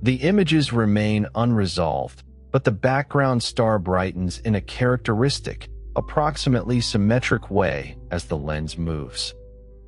The images remain unresolved, but the background star brightens in a characteristic, approximately symmetric way as the lens moves.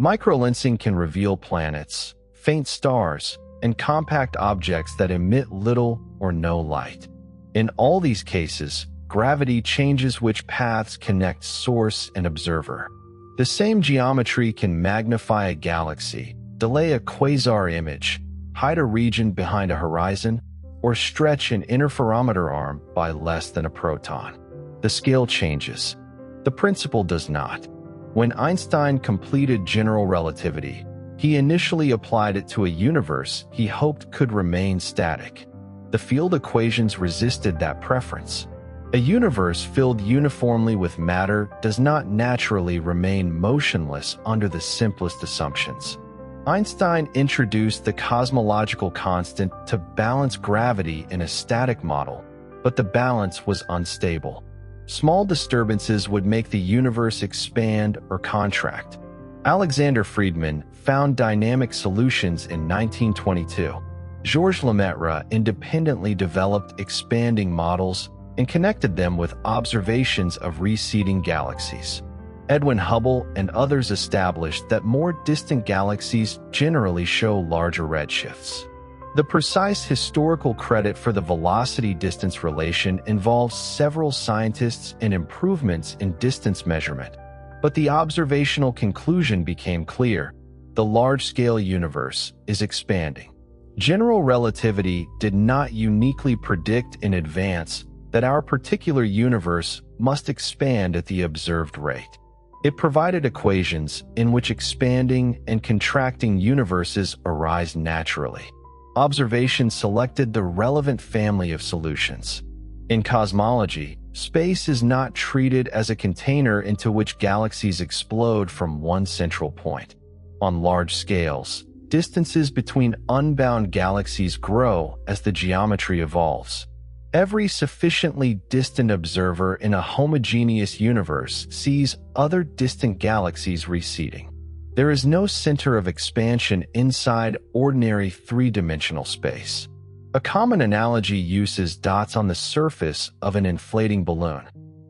Microlensing can reveal planets, faint stars, and compact objects that emit little or no light. In all these cases, gravity changes which paths connect source and observer. The same geometry can magnify a galaxy, delay a quasar image, hide a region behind a horizon, or stretch an interferometer arm by less than a proton. The scale changes. The principle does not. When Einstein completed general relativity, he initially applied it to a universe he hoped could remain static. The field equations resisted that preference. A universe filled uniformly with matter does not naturally remain motionless under the simplest assumptions. Einstein introduced the cosmological constant to balance gravity in a static model, but the balance was unstable. Small disturbances would make the universe expand or contract. Alexander Friedmann found dynamic solutions in 1922. Georges Lemaitre independently developed expanding models and connected them with observations of receding galaxies. Edwin Hubble and others established that more distant galaxies generally show larger redshifts. The precise historical credit for the velocity-distance relation involves several scientists and improvements in distance measurement, but the observational conclusion became clear: the large-scale universe is expanding. General relativity did not uniquely predict in advance that our particular universe must expand at the observed rate. It provided equations in which expanding and contracting universes arise naturally. Observation selected the relevant family of solutions. In cosmology, space is not treated as a container into which galaxies explode from one central point. On large scales, distances between unbound galaxies grow as the geometry evolves. Every sufficiently distant observer in a homogeneous universe sees other distant galaxies receding. There is no center of expansion inside ordinary three-dimensional space. A common analogy uses dots on the surface of an inflating balloon.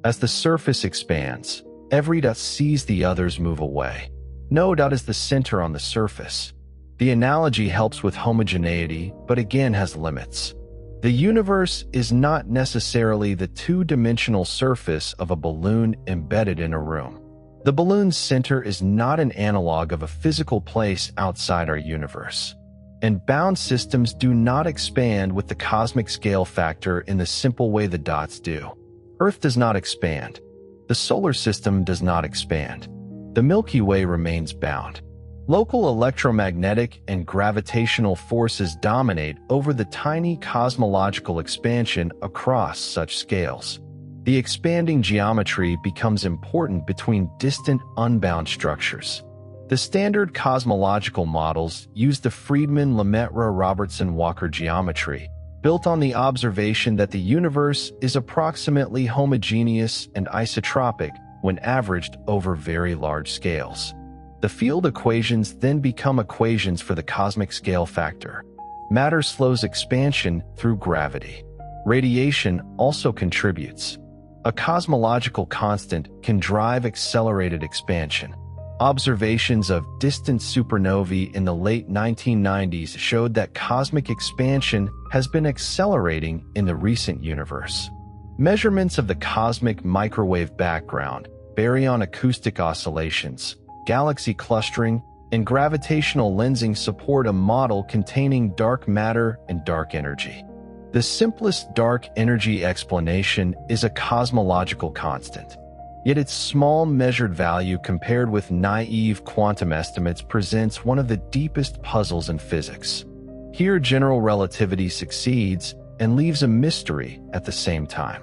As the surface expands, every dot sees the others move away. No dot is the center on the surface. The analogy helps with homogeneity, but again has limits. The universe is not necessarily the two-dimensional surface of a balloon embedded in a room. The balloon's center is not an analog of a physical place outside our universe. And bound systems do not expand with the cosmic scale factor in the simple way the dots do. Earth does not expand. The solar system does not expand. The Milky Way remains bound. Local electromagnetic and gravitational forces dominate over the tiny cosmological expansion across such scales. The expanding geometry becomes important between distant, unbound structures. The standard cosmological models use the Friedmann-Lemaitre-Robertson-Walker geometry, built on the observation that the universe is approximately homogeneous and isotropic when averaged over very large scales. The field equations then become equations for the cosmic scale factor. Matter slows expansion through gravity. Radiation also contributes. A cosmological constant can drive accelerated expansion. Observations of distant supernovae in the late 1990s showed that cosmic expansion has been accelerating in the recent universe. Measurements of the cosmic microwave background, baryon acoustic oscillations, galaxy clustering, and gravitational lensing support a model containing dark matter and dark energy. The simplest dark energy explanation is a cosmological constant. Yet its small measured value compared with naive quantum estimates presents one of the deepest puzzles in physics. Here general relativity succeeds and leaves a mystery at the same time.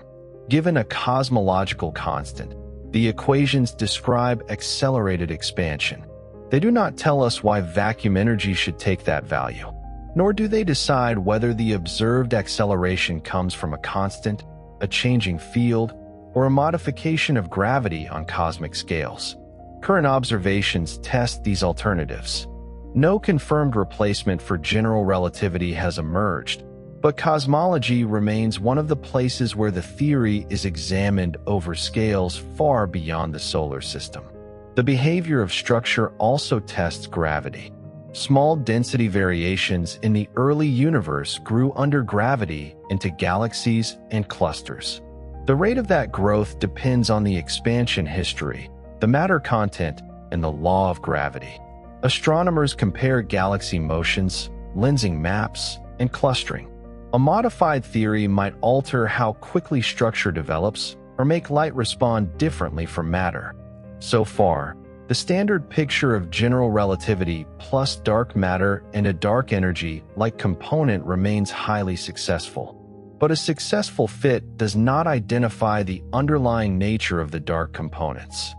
Given a cosmological constant, the equations describe accelerated expansion. They do not tell us why vacuum energy should take that value, nor do they decide whether the observed acceleration comes from a constant, a changing field, or a modification of gravity on cosmic scales. Current observations test these alternatives. No confirmed replacement for general relativity has emerged, but cosmology remains one of the places where the theory is examined over scales far beyond the solar system. The behavior of structure also tests gravity. Small density variations in the early universe grew under gravity into galaxies and clusters. The rate of that growth depends on the expansion history, the matter content, and the law of gravity. Astronomers compare galaxy motions, lensing maps, and clustering. A modified theory might alter how quickly structure develops or make light respond differently from matter. So far, the standard picture of general relativity plus dark matter and a dark energy-like component remains highly successful. But a successful fit does not identify the underlying nature of the dark components.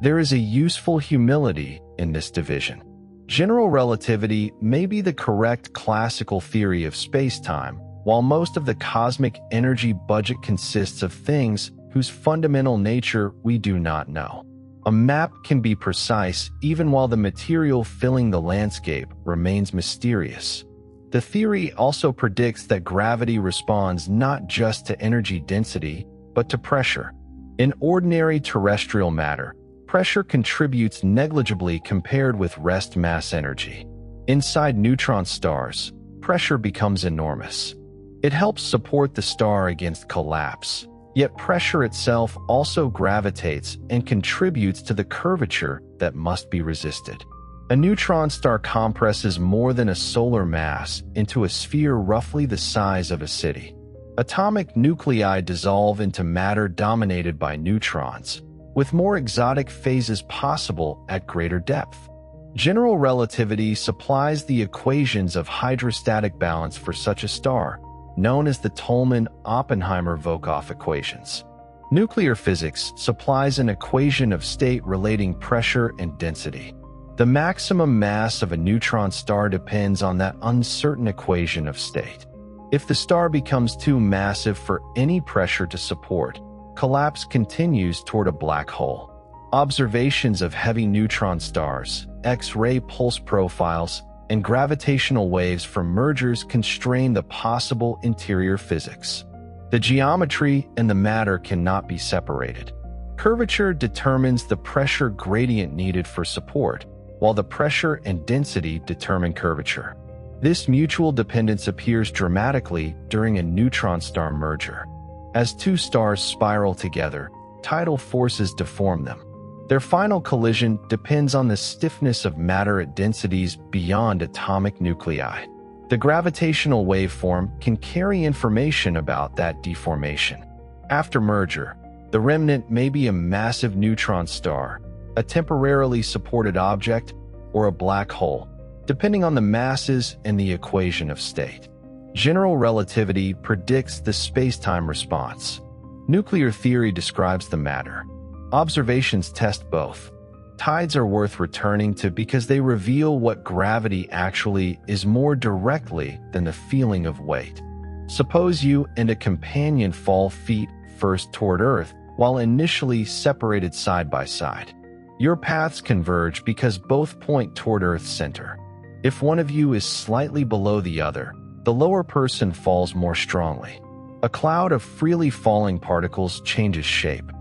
There is a useful humility in this division. General relativity may be the correct classical theory of spacetime, while most of the cosmic energy budget consists of things whose fundamental nature we do not know. A map can be precise even while the material filling the landscape remains mysterious. The theory also predicts that gravity responds not just to energy density, but to pressure. In ordinary terrestrial matter, pressure contributes negligibly compared with rest mass energy. Inside neutron stars, pressure becomes enormous. It helps support the star against collapse, yet pressure itself also gravitates and contributes to the curvature that must be resisted. A neutron star compresses more than a solar mass into a sphere roughly the size of a city. Atomic nuclei dissolve into matter dominated by neutrons, with more exotic phases possible at greater depth. General relativity supplies the equations of hydrostatic balance for such a star, known as the Tolman-Oppenheimer-Volkoff equations. Nuclear physics supplies an equation of state relating pressure and density. The maximum mass of a neutron star depends on that uncertain equation of state. If the star becomes too massive for any pressure to support, collapse continues toward a black hole. Observations of heavy neutron stars, X-ray pulse profiles, and gravitational waves from mergers constrain the possible interior physics. The geometry and the matter cannot be separated. Curvature determines the pressure gradient needed for support, while the pressure and density determine curvature. This mutual dependence appears dramatically during a neutron star merger. As two stars spiral together, tidal forces deform them. Their final collision depends on the stiffness of matter at densities beyond atomic nuclei. The gravitational waveform can carry information about that deformation. After merger, the remnant may be a massive neutron star, a temporarily supported object, or a black hole, depending on the masses and the equation of state. General relativity predicts the spacetime response. Nuclear theory describes the matter. Observations test both. Tides are worth returning to because they reveal what gravity actually is more directly than the feeling of weight. Suppose you and a companion fall feet first toward Earth while initially separated side by side. Your paths converge because both point toward Earth's center. If one of you is slightly below the other, the lower person falls more strongly. A cloud of freely falling particles changes shape.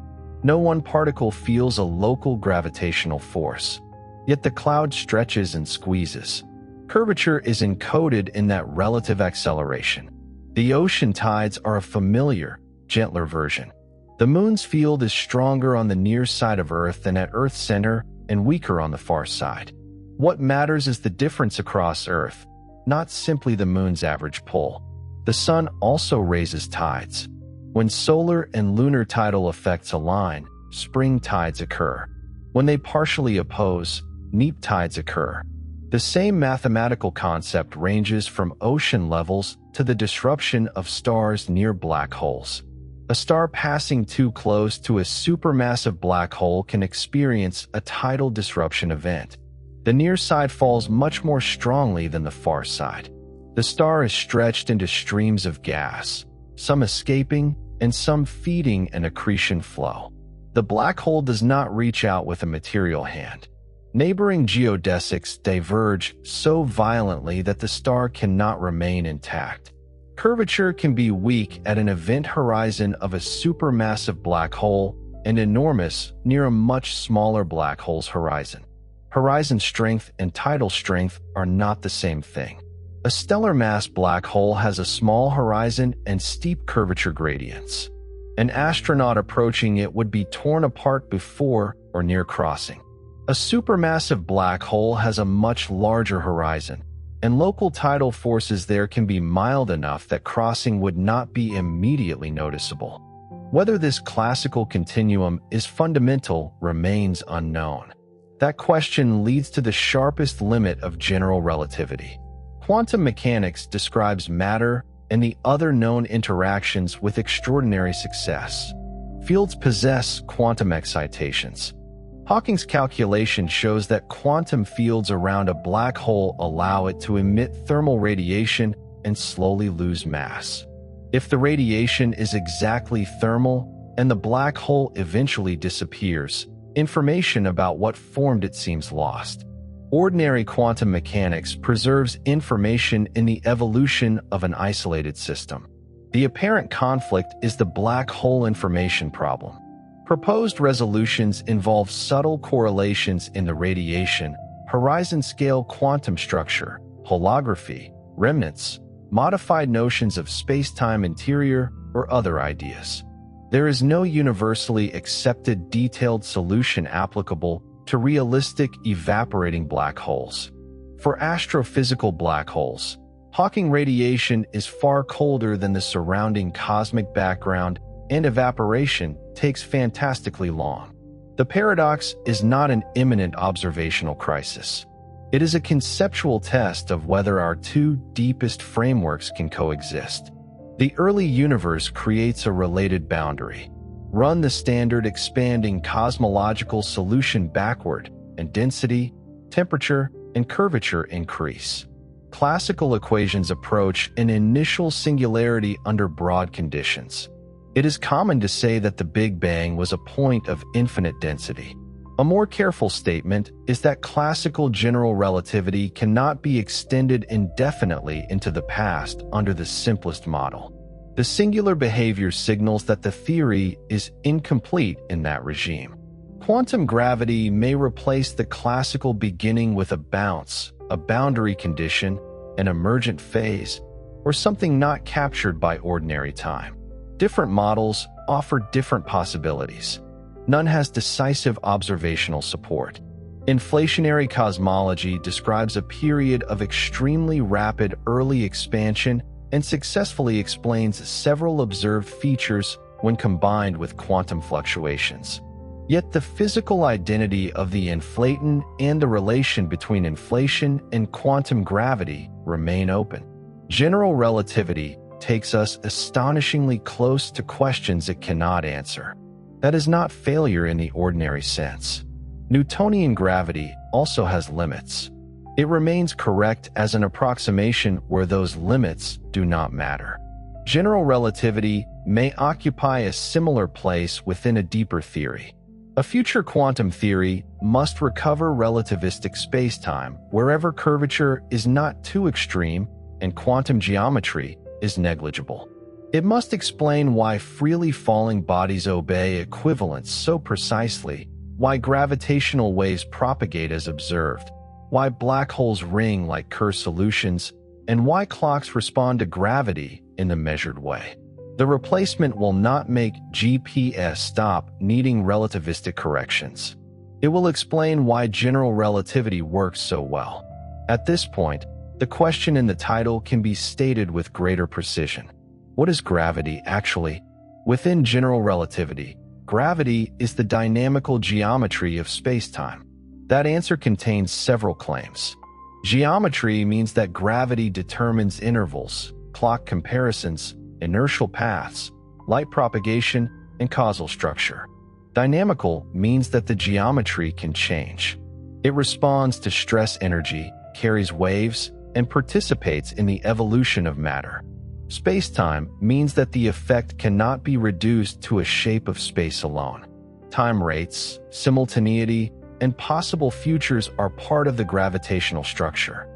No one particle feels a local gravitational force, yet the cloud stretches and squeezes. Curvature is encoded in that relative acceleration. The ocean tides are a familiar, gentler version. The moon's field is stronger on the near side of Earth than at Earth's center and weaker on the far side. What matters is the difference across Earth, not simply the moon's average pull. The sun also raises tides. When solar and lunar tidal effects align, spring tides occur. When they partially oppose, neap tides occur. The same mathematical concept ranges from ocean levels to the disruption of stars near black holes. A star passing too close to a supermassive black hole can experience a tidal disruption event. The near side falls much more strongly than the far side. The star is stretched into streams of gas, some escaping and some feeding an accretion flow. The black hole does not reach out with a material hand. Neighboring geodesics diverge so violently that the star cannot remain intact. Curvature can be weak at an event horizon of a supermassive black hole and enormous near a much smaller black hole's horizon. Horizon strength and tidal strength are not the same thing. A stellar mass black hole has a small horizon and steep curvature gradients. An astronaut approaching it would be torn apart before or near crossing. A supermassive black hole has a much larger horizon, and local tidal forces there can be mild enough that crossing would not be immediately noticeable. Whether this classical continuum is fundamental remains unknown. That question leads to the sharpest limit of general relativity. Quantum mechanics describes matter and the other known interactions with extraordinary success. Fields possess quantum excitations. Hawking's calculation shows that quantum fields around a black hole allow it to emit thermal radiation and slowly lose mass. If the radiation is exactly thermal and the black hole eventually disappears, information about what formed it seems lost. Ordinary quantum mechanics preserves information in the evolution of an isolated system. The apparent conflict is the black hole information problem. Proposed resolutions involve subtle correlations in the radiation, horizon-scale quantum structure, holography, remnants, modified notions of spacetime interior, or other ideas. There is no universally accepted detailed solution applicable to realistic evaporating black holes. For astrophysical black holes, Hawking radiation is far colder than the surrounding cosmic background, and evaporation takes fantastically long. The paradox is not an imminent observational crisis. It is a conceptual test of whether our two deepest frameworks can coexist. The early universe creates a related boundary. Run the standard expanding cosmological solution backward, and density, temperature, and curvature increase. Classical equations approach an initial singularity under broad conditions. It is common to say that the Big Bang was a point of infinite density. A more careful statement is that classical general relativity cannot be extended indefinitely into the past under the simplest model. The singular behavior signals that the theory is incomplete in that regime. Quantum gravity may replace the classical beginning with a bounce, a boundary condition, an emergent phase, or something not captured by ordinary time. Different models offer different possibilities. None has decisive observational support. Inflationary cosmology describes a period of extremely rapid early expansion and successfully explains several observed features when combined with quantum fluctuations. Yet the physical identity of the inflaton and the relation between inflation and quantum gravity remain open. General relativity takes us astonishingly close to questions it cannot answer. That is not failure in the ordinary sense. Newtonian gravity also has limits. It remains correct as an approximation where those limits do not matter. General relativity may occupy a similar place within a deeper theory. A future quantum theory must recover relativistic spacetime wherever curvature is not too extreme and quantum geometry is negligible. It must explain why freely falling bodies obey equivalence so precisely, why gravitational waves propagate as observed, why black holes ring like Kerr solutions, and why clocks respond to gravity in the measured way. The replacement will not make GPS stop needing relativistic corrections. It will explain why general relativity works so well. At this point, the question in the title can be stated with greater precision. What is gravity actually? Within general relativity, gravity is the dynamical geometry of spacetime. That answer contains several claims. Geometry means that gravity determines intervals, clock comparisons, inertial paths, light propagation, and causal structure. Dynamical means that the geometry can change. It responds to stress energy, carries waves, and participates in the evolution of matter. Spacetime means that the effect cannot be reduced to a shape of space alone. Time rates, simultaneity, and possible futures are part of the gravitational structure.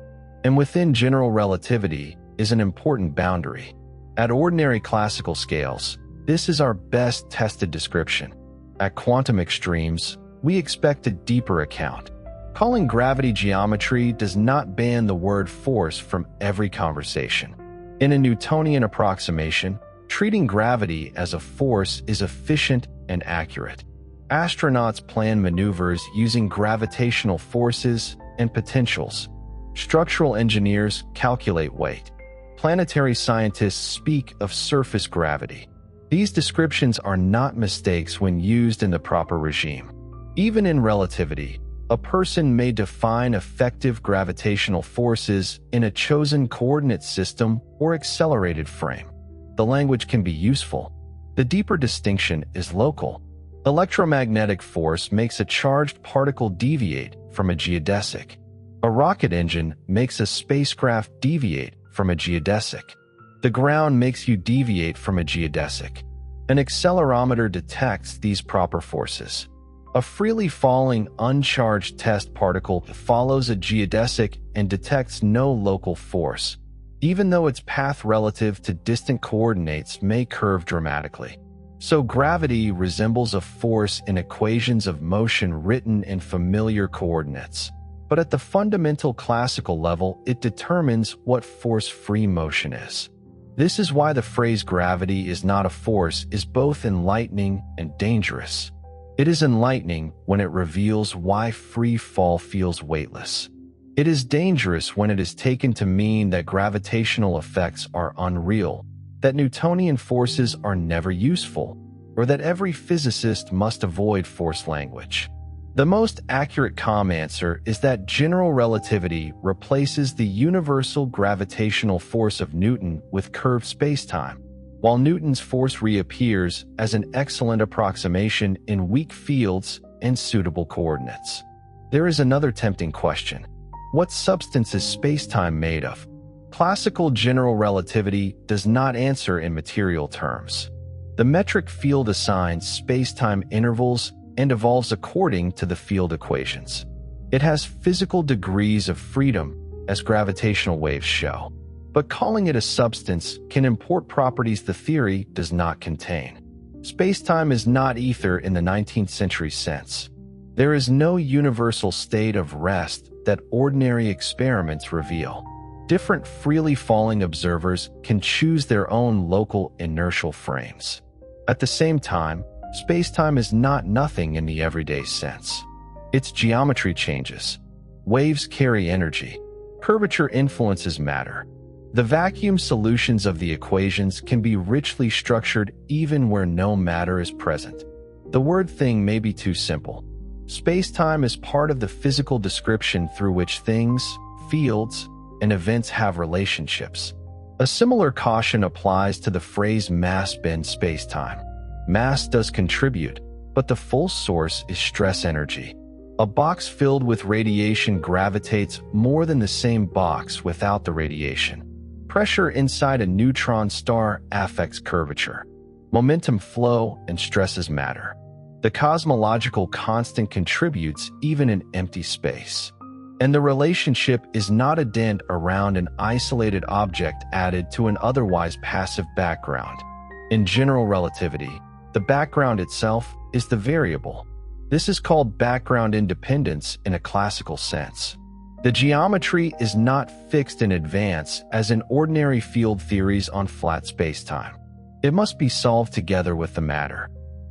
And within general relativity is an important boundary. At ordinary classical scales, this is our best tested description. At quantum extremes, we expect a deeper account. Calling gravity geometry does not ban the word force from every conversation. In a Newtonian approximation, treating gravity as a force is efficient and accurate. Astronauts plan maneuvers using gravitational forces and potentials. Structural engineers calculate weight. Planetary scientists speak of surface gravity. These descriptions are not mistakes when used in the proper regime. Even in relativity, a person may define effective gravitational forces in a chosen coordinate system or accelerated frame. The language can be useful. The deeper distinction is local. Electromagnetic force makes a charged particle deviate from a geodesic. A rocket engine makes a spacecraft deviate from a geodesic. The ground makes you deviate from a geodesic. An accelerometer detects these proper forces. A freely falling, uncharged test particle follows a geodesic and detects no local force, even though its path relative to distant coordinates may curve dramatically. So gravity resembles a force in equations of motion written in familiar coordinates. But at the fundamental classical level, it determines what force-free motion is. This is why the phrase gravity is not a force is both enlightening and dangerous. It is enlightening when it reveals why free fall feels weightless. It is dangerous when it is taken to mean that gravitational effects are unreal, that Newtonian forces are never useful, or that every physicist must avoid force language. The most accurate calm answer is that general relativity replaces the universal gravitational force of Newton with curved spacetime, while Newton's force reappears as an excellent approximation in weak fields and suitable coordinates. There is another tempting question. What substance is spacetime made of? Classical general relativity does not answer in material terms. The metric field assigns spacetime intervals and evolves according to the field equations. It has physical degrees of freedom, as gravitational waves show. But calling it a substance can import properties the theory does not contain. Spacetime is not ether in the 19th century sense. There is no universal state of rest that ordinary experiments reveal. Different freely falling observers can choose their own local inertial frames. At the same time, spacetime is not nothing in the everyday sense. Its geometry changes. Waves carry energy. Curvature influences matter. The vacuum solutions of the equations can be richly structured even where no matter is present. The word thing may be too simple. Spacetime is part of the physical description through which things, fields, and events have relationships. A similar caution applies to the phrase mass bends spacetime. Mass does contribute, but the full source is stress energy. A box filled with radiation gravitates more than the same box without the radiation. Pressure inside a neutron star affects curvature. Momentum flow and stresses matter. The cosmological constant contributes even in empty space. And the relationship is not a dent around an isolated object added to an otherwise passive background. In general relativity, the background itself is the variable. This is called background independence in a classical sense. The geometry is not fixed in advance as in ordinary field theories on flat spacetime. It must be solved together with the matter.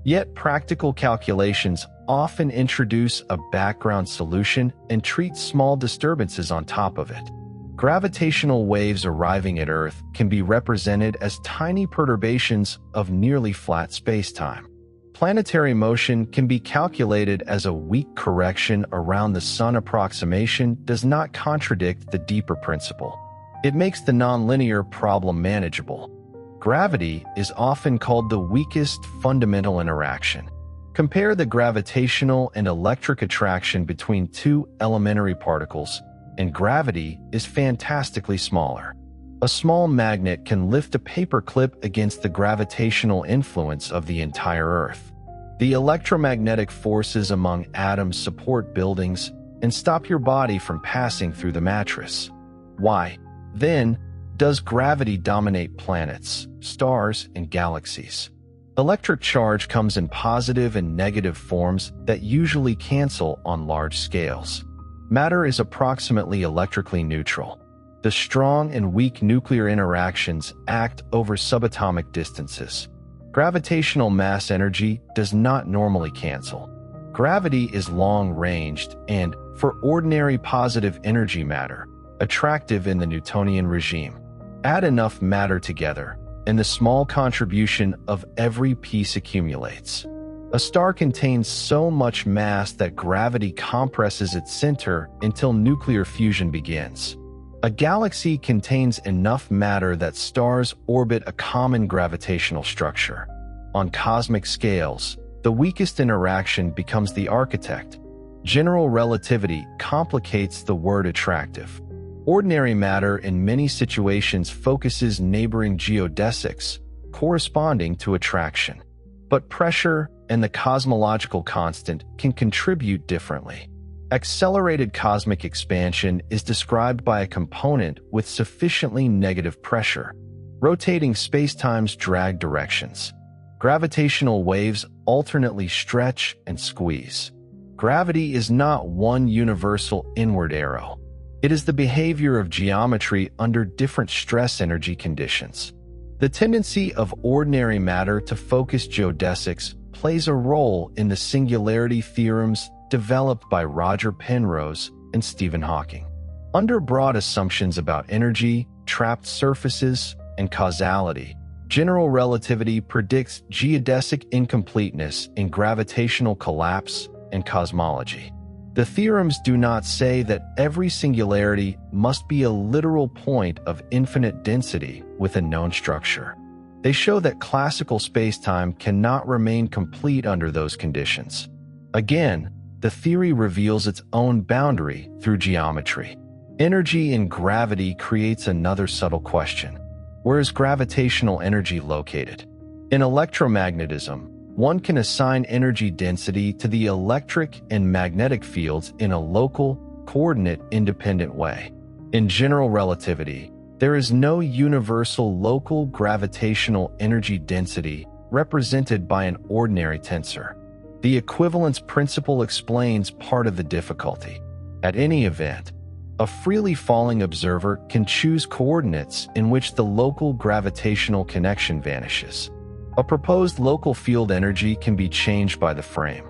Yet practical calculations often introduce a background solution and treat small disturbances on top of it. Gravitational waves arriving at Earth can be represented as tiny perturbations of nearly flat spacetime. Planetary motion can be calculated as a weak correction around the Sun. Approximation does not contradict the deeper principle. It makes the nonlinear problem manageable. Gravity is often called the weakest fundamental interaction. Compare the gravitational and electric attraction between two elementary particles, and gravity is fantastically smaller. A small magnet can lift a paper clip against the gravitational influence of the entire Earth. The electromagnetic forces among atoms support buildings and stop your body from passing through the mattress. Why, then, does gravity dominate planets, stars, and galaxies? Electric charge comes in positive and negative forms that usually cancel on large scales. Matter is approximately electrically neutral. The strong and weak nuclear interactions act over subatomic distances. Gravitational mass energy does not normally cancel. Gravity is long-ranged and, for ordinary positive energy matter, attractive in the Newtonian regime. Add enough matter together, and the small contribution of every piece accumulates. A star contains so much mass that gravity compresses its center until nuclear fusion begins. A galaxy contains enough matter that stars orbit a common gravitational structure. On cosmic scales, the weakest interaction becomes the architect. General relativity complicates the word attractive. Ordinary matter in many situations focuses neighboring geodesics, corresponding to attraction. But pressure and the cosmological constant can contribute differently. Accelerated cosmic expansion is described by a component with sufficiently negative pressure, rotating spacetime's drag directions. Gravitational waves alternately stretch and squeeze. Gravity is not one universal inward arrow. It is the behavior of geometry under different stress energy conditions. The tendency of ordinary matter to focus geodesics plays a role in the singularity theorems developed by Roger Penrose and Stephen Hawking. Under broad assumptions about energy, trapped surfaces, and causality, general relativity predicts geodesic incompleteness in gravitational collapse and cosmology. The theorems do not say that every singularity must be a literal point of infinite density with a known structure. They show that classical spacetime cannot remain complete under those conditions. Again, the theory reveals its own boundary through geometry. Energy in gravity creates another subtle question. Where is gravitational energy located? In electromagnetism, one can assign energy density to the electric and magnetic fields in a local, coordinate-independent way. In general relativity, there is no universal local gravitational energy density represented by an ordinary tensor. The equivalence principle explains part of the difficulty. At any event, a freely falling observer can choose coordinates in which the local gravitational connection vanishes. A proposed local field energy can be changed by the frame.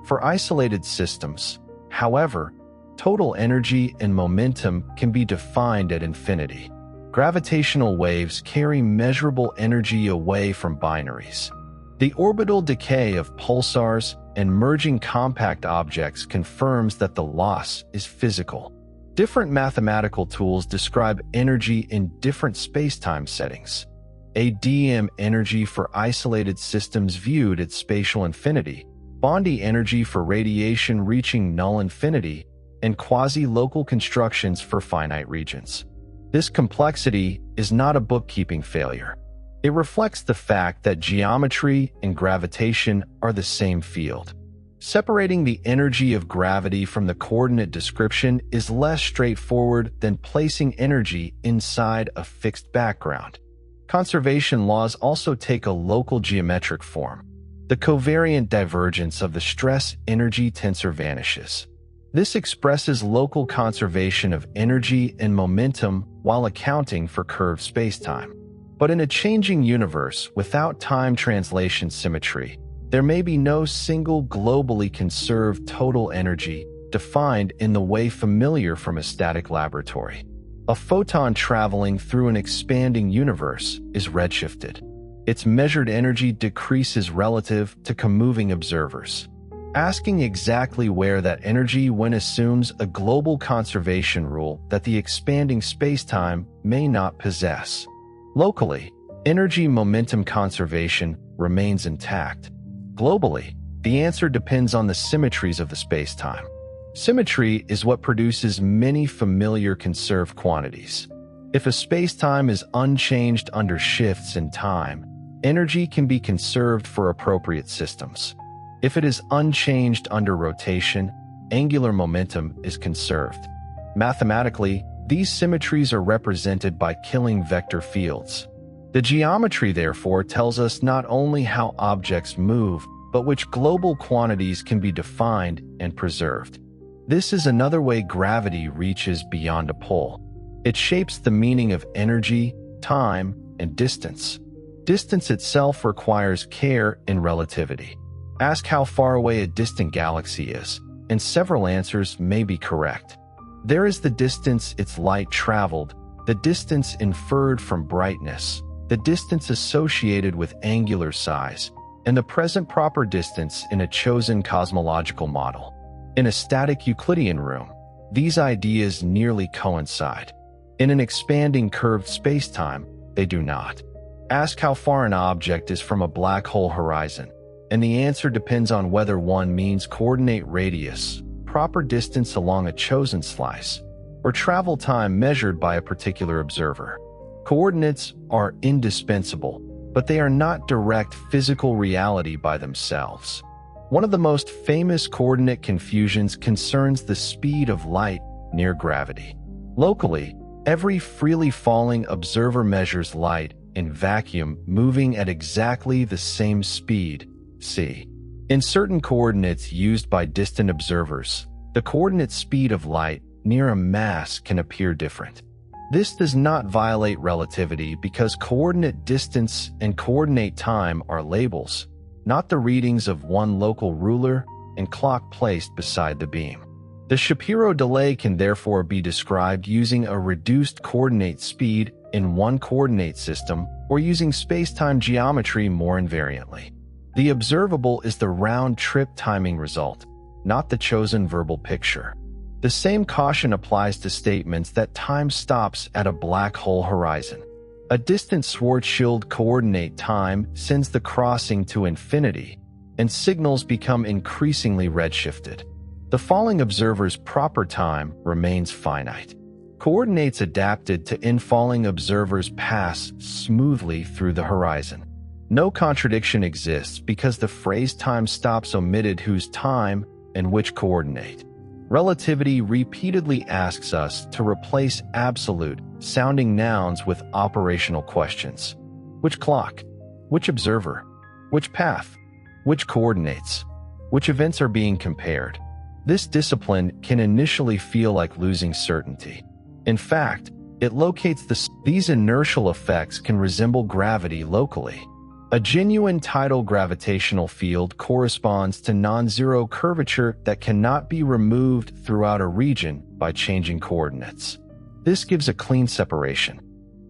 For isolated systems, however, total energy and momentum can be defined at infinity. Gravitational waves carry measurable energy away from binaries. The orbital decay of pulsars and merging compact objects confirms that the loss is physical. Different mathematical tools describe energy in different spacetime settings. ADM energy for isolated systems viewed at spatial infinity, Bondi energy for radiation reaching null infinity, and quasi-local constructions for finite regions. This complexity is not a bookkeeping failure. It reflects the fact that geometry and gravitation are the same field. Separating the energy of gravity from the coordinate description is less straightforward than placing energy inside a fixed background. Conservation laws also take a local geometric form. The covariant divergence of the stress-energy tensor vanishes. This expresses local conservation of energy and momentum while accounting for curved spacetime. But in a changing universe without time translation symmetry, there may be no single globally conserved total energy defined in the way familiar from a static laboratory. A photon traveling through an expanding universe is redshifted. Its measured energy decreases relative to comoving observers. Asking exactly where that energy went assumes a global conservation rule that the expanding spacetime may not possess. Locally, energy momentum conservation remains intact. Globally, the answer depends on the symmetries of the spacetime. Symmetry is what produces many familiar conserved quantities. If a spacetime is unchanged under shifts in time, energy can be conserved for appropriate systems. If it is unchanged under rotation, angular momentum is conserved. Mathematically, these symmetries are represented by Killing vector fields. The geometry, therefore, tells us not only how objects move, but which global quantities can be defined and preserved. This is another way gravity reaches beyond a pole. It shapes the meaning of energy, time, and distance. Distance itself requires care in relativity. Ask how far away a distant galaxy is, and several answers may be correct. There is the distance its light traveled, the distance inferred from brightness, the distance associated with angular size, and the present proper distance in a chosen cosmological model. In a static Euclidean room, these ideas nearly coincide. In an expanding curved spacetime, they do not. Ask how far an object is from a black hole horizon, and the answer depends on whether one means coordinate radius, proper distance along a chosen slice, or travel time measured by a particular observer. Coordinates are indispensable, but they are not direct physical reality by themselves. One of the most famous coordinate confusions concerns the speed of light near gravity. Locally, every freely falling observer measures light in vacuum moving at exactly the same speed, c. In certain coordinates used by distant observers, the coordinate speed of light near a mass can appear different. This does not violate relativity because coordinate distance and coordinate time are labels, not the readings of one local ruler and clock placed beside the beam. The Shapiro delay can therefore be described using a reduced coordinate speed in one coordinate system or using spacetime geometry more invariantly. The observable is the round-trip timing result, not the chosen verbal picture. The same caution applies to statements that time stops at a black hole horizon. A distant Schwarzschild coordinate time sends the crossing to infinity, and signals become increasingly redshifted. The falling observer's proper time remains finite. Coordinates adapted to infalling observers pass smoothly through the horizon. No contradiction exists because the phrase time stops omitted whose time and which coordinate. Relativity repeatedly asks us to replace absolute-sounding nouns with operational questions. Which clock? Which observer? Which path? Which coordinates? Which events are being compared? This discipline can initially feel like losing certainty. In fact, it locates these inertial effects can resemble gravity locally. A genuine tidal gravitational field corresponds to non-zero curvature that cannot be removed throughout a region by changing coordinates. This gives a clean separation.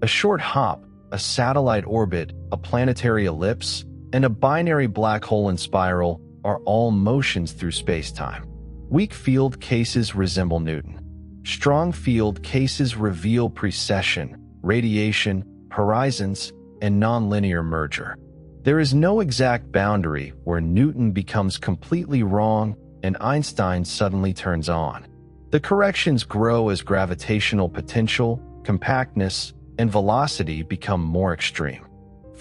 A short hop, a satellite orbit, a planetary ellipse, and a binary black hole in spiral are all motions through spacetime. Weak field cases resemble Newton. Strong field cases reveal precession, radiation, horizons, and nonlinear merger. There is no exact boundary where Newton becomes completely wrong and Einstein suddenly turns on. The corrections grow as gravitational potential, compactness, and velocity become more extreme.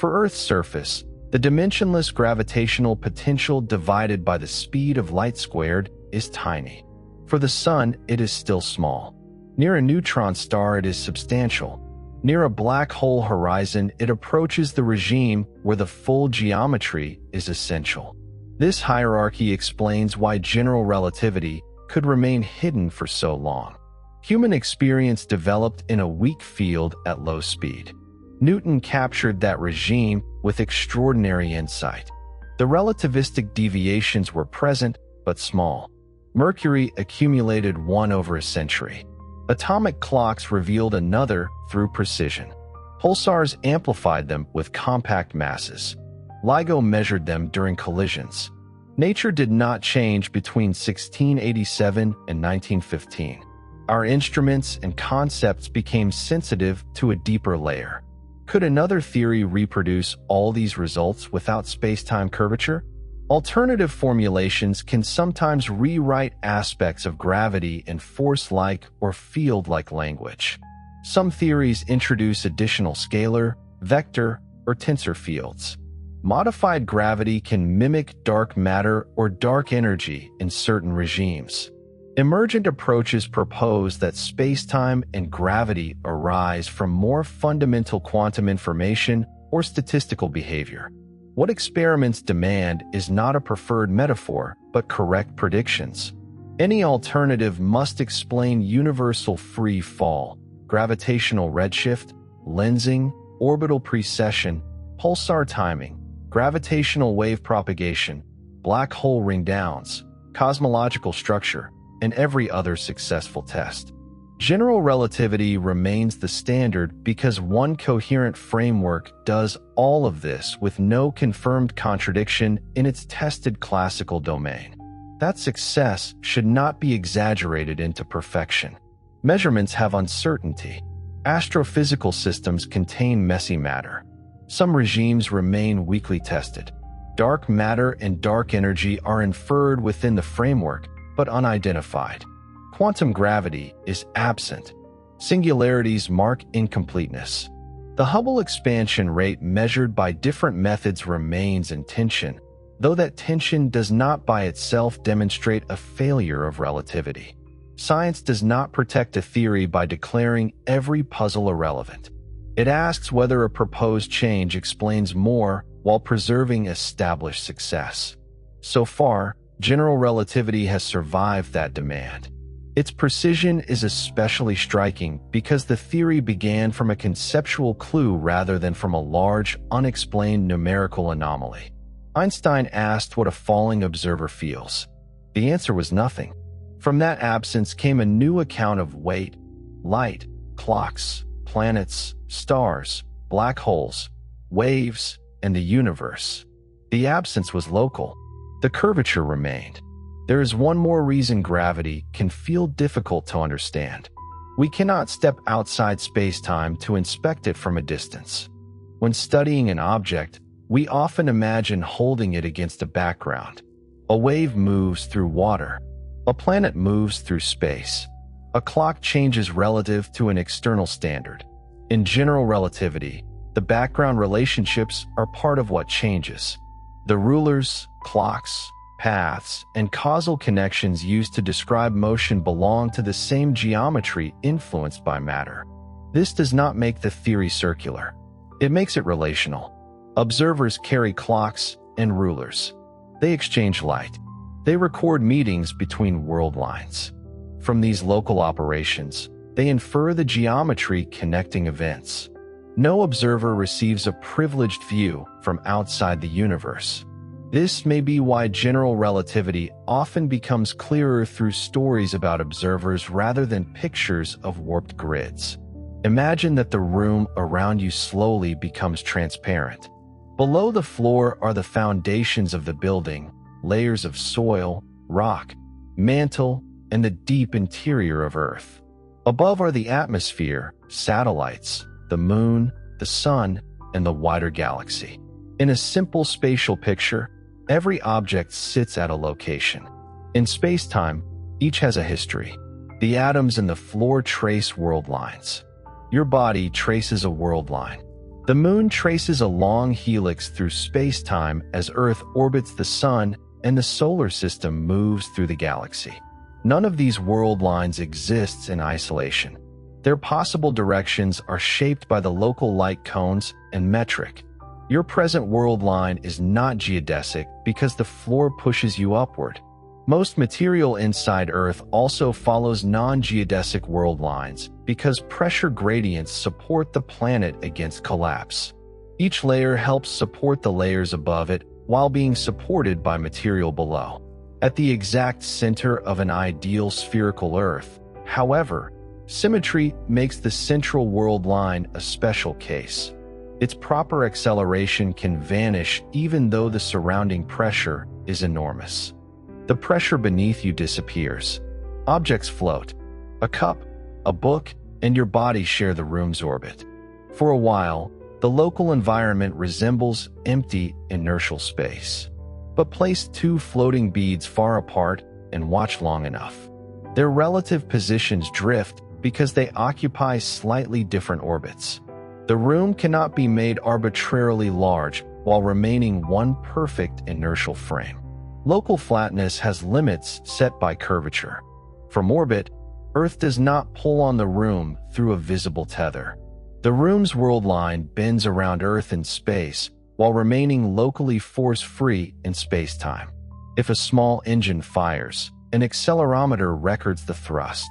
For Earth's surface, the dimensionless gravitational potential divided by the speed of light squared is tiny. For the Sun, it is still small. Near a neutron star, it is substantial. Near a black hole horizon, it approaches the regime where the full geometry is essential. This hierarchy explains why general relativity could remain hidden for so long. Human experience developed in a weak field at low speed. Newton captured that regime with extraordinary insight. The relativistic deviations were present, but small. Mercury accumulated one over a century. Atomic clocks revealed another through precision. Pulsars amplified them with compact masses. LIGO measured them during collisions. Nature did not change between 1687 and 1915. Our instruments and concepts became sensitive to a deeper layer. Could another theory reproduce all these results without space-time curvature? Alternative formulations can sometimes rewrite aspects of gravity in force-like or field-like language. Some theories introduce additional scalar, vector, or tensor fields. Modified gravity can mimic dark matter or dark energy in certain regimes. Emergent approaches propose that spacetime and gravity arise from more fundamental quantum information or statistical behavior. What experiments demand is not a preferred metaphor, but correct predictions. Any alternative must explain universal free fall, gravitational redshift, lensing, orbital precession, pulsar timing, gravitational wave propagation, black hole ring downs, cosmological structure, and every other successful test. General relativity remains the standard because one coherent framework does all of this with no confirmed contradiction in its tested classical domain. That success should not be exaggerated into perfection. Measurements have uncertainty. Astrophysical systems contain messy matter. Some regimes remain weakly tested. Dark matter and dark energy are inferred within the framework, but unidentified. Quantum gravity is absent. Singularities mark incompleteness. The Hubble expansion rate measured by different methods remains in tension, though that tension does not by itself demonstrate a failure of relativity. Science does not protect a theory by declaring every puzzle irrelevant. It asks whether a proposed change explains more while preserving established success. So far, general relativity has survived that demand. Its precision is especially striking because the theory began from a conceptual clue rather than from a large, unexplained numerical anomaly. Einstein asked what a falling observer feels. The answer was nothing. From that absence came a new account of weight, light, clocks, planets, stars, black holes, waves, and the universe. The absence was local. The curvature remained. There is one more reason gravity can feel difficult to understand. We cannot step outside space-time to inspect it from a distance. When studying an object, we often imagine holding it against a background. A wave moves through water. A planet moves through space. A clock changes relative to an external standard. In general relativity, the background relationships are part of what changes. The rulers, clocks, paths, and causal connections used to describe motion belong to the same geometry influenced by matter. This does not make the theory circular. It makes it relational. Observers carry clocks and rulers. They exchange light. They record meetings between world lines. From these local operations, they infer the geometry connecting events. No observer receives a privileged view from outside the universe. This may be why general relativity often becomes clearer through stories about observers rather than pictures of warped grids. Imagine that the room around you slowly becomes transparent. Below the floor are the foundations of the building, layers of soil, rock, mantle, and the deep interior of Earth. Above are the atmosphere, satellites, the moon, the sun, and the wider galaxy. In a simple spatial picture, every object sits at a location. In space-time, each has a history. The atoms in the floor trace world lines. Your body traces a world line. The Moon traces a long helix through space-time as Earth orbits the Sun and the solar system moves through the galaxy. None of these world lines exists in isolation. Their possible directions are shaped by the local light cones and metric. Your present world line is not geodesic because the floor pushes you upward. Most material inside Earth also follows non-geodesic world lines because pressure gradients support the planet against collapse. Each layer helps support the layers above it while being supported by material below. At the exact center of an ideal spherical Earth, however, symmetry makes the central world line a special case. Its proper acceleration can vanish even though the surrounding pressure is enormous. The pressure beneath you disappears. Objects float. A cup, a book, and your body share the room's orbit. For a while, the local environment resembles empty, inertial space. But place two floating beads far apart and watch long enough. Their relative positions drift because they occupy slightly different orbits. The room cannot be made arbitrarily large while remaining one perfect inertial frame. Local flatness has limits set by curvature. From orbit, Earth does not pull on the room through a visible tether. The room's world line bends around Earth in space while remaining locally force-free in space-time. If a small engine fires, an accelerometer records the thrust.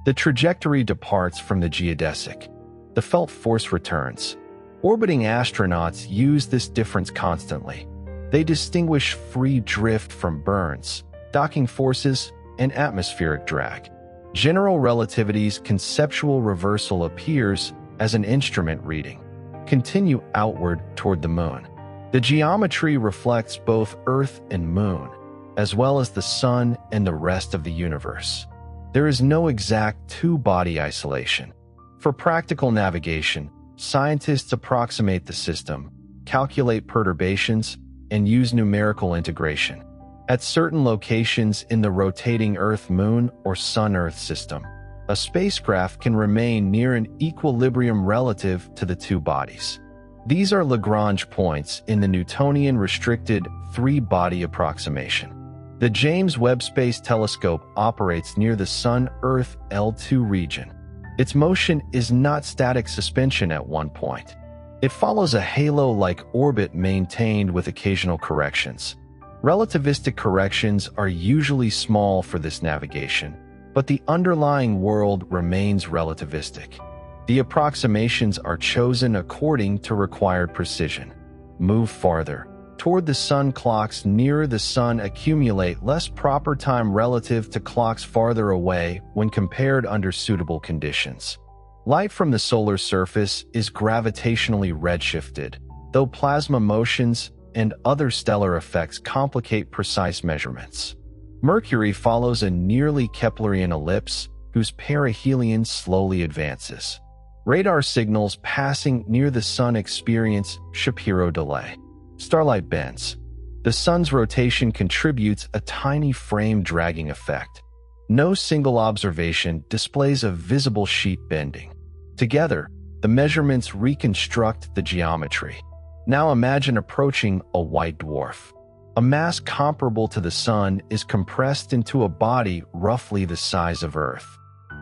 The trajectory departs from the geodesic. The felt force returns. Orbiting astronauts use this difference constantly. They distinguish free drift from burns, docking forces, and atmospheric drag. General relativity's conceptual reversal appears as an instrument reading. Continue outward toward the Moon. The geometry reflects both Earth and Moon, as well as the Sun and the rest of the universe. There is no exact two-body isolation. For practical navigation, scientists approximate the system, calculate perturbations, and use numerical integration. At certain locations in the rotating Earth-Moon or Sun-Earth system, a spacecraft can remain near an equilibrium relative to the two bodies. These are Lagrange points in the Newtonian restricted three-body approximation. The James Webb Space Telescope operates near the Sun-Earth L2 region. Its motion is not static suspension at one point. It follows a halo-like orbit maintained with occasional corrections. Relativistic corrections are usually small for this navigation, but the underlying world remains relativistic. The approximations are chosen according to required precision. Move farther. Toward the Sun, clocks nearer the Sun accumulate less proper time relative to clocks farther away when compared under suitable conditions. Light from the solar surface is gravitationally redshifted, though plasma motions and other stellar effects complicate precise measurements. Mercury follows a nearly Keplerian ellipse whose perihelion slowly advances. Radar signals passing near the Sun experience Shapiro delay. Starlight bends. The Sun's rotation contributes a tiny frame dragging effect. No single observation displays a visible sheet bending. Together, the measurements reconstruct the geometry. Now imagine approaching a white dwarf. A mass comparable to the Sun is compressed into a body roughly the size of Earth.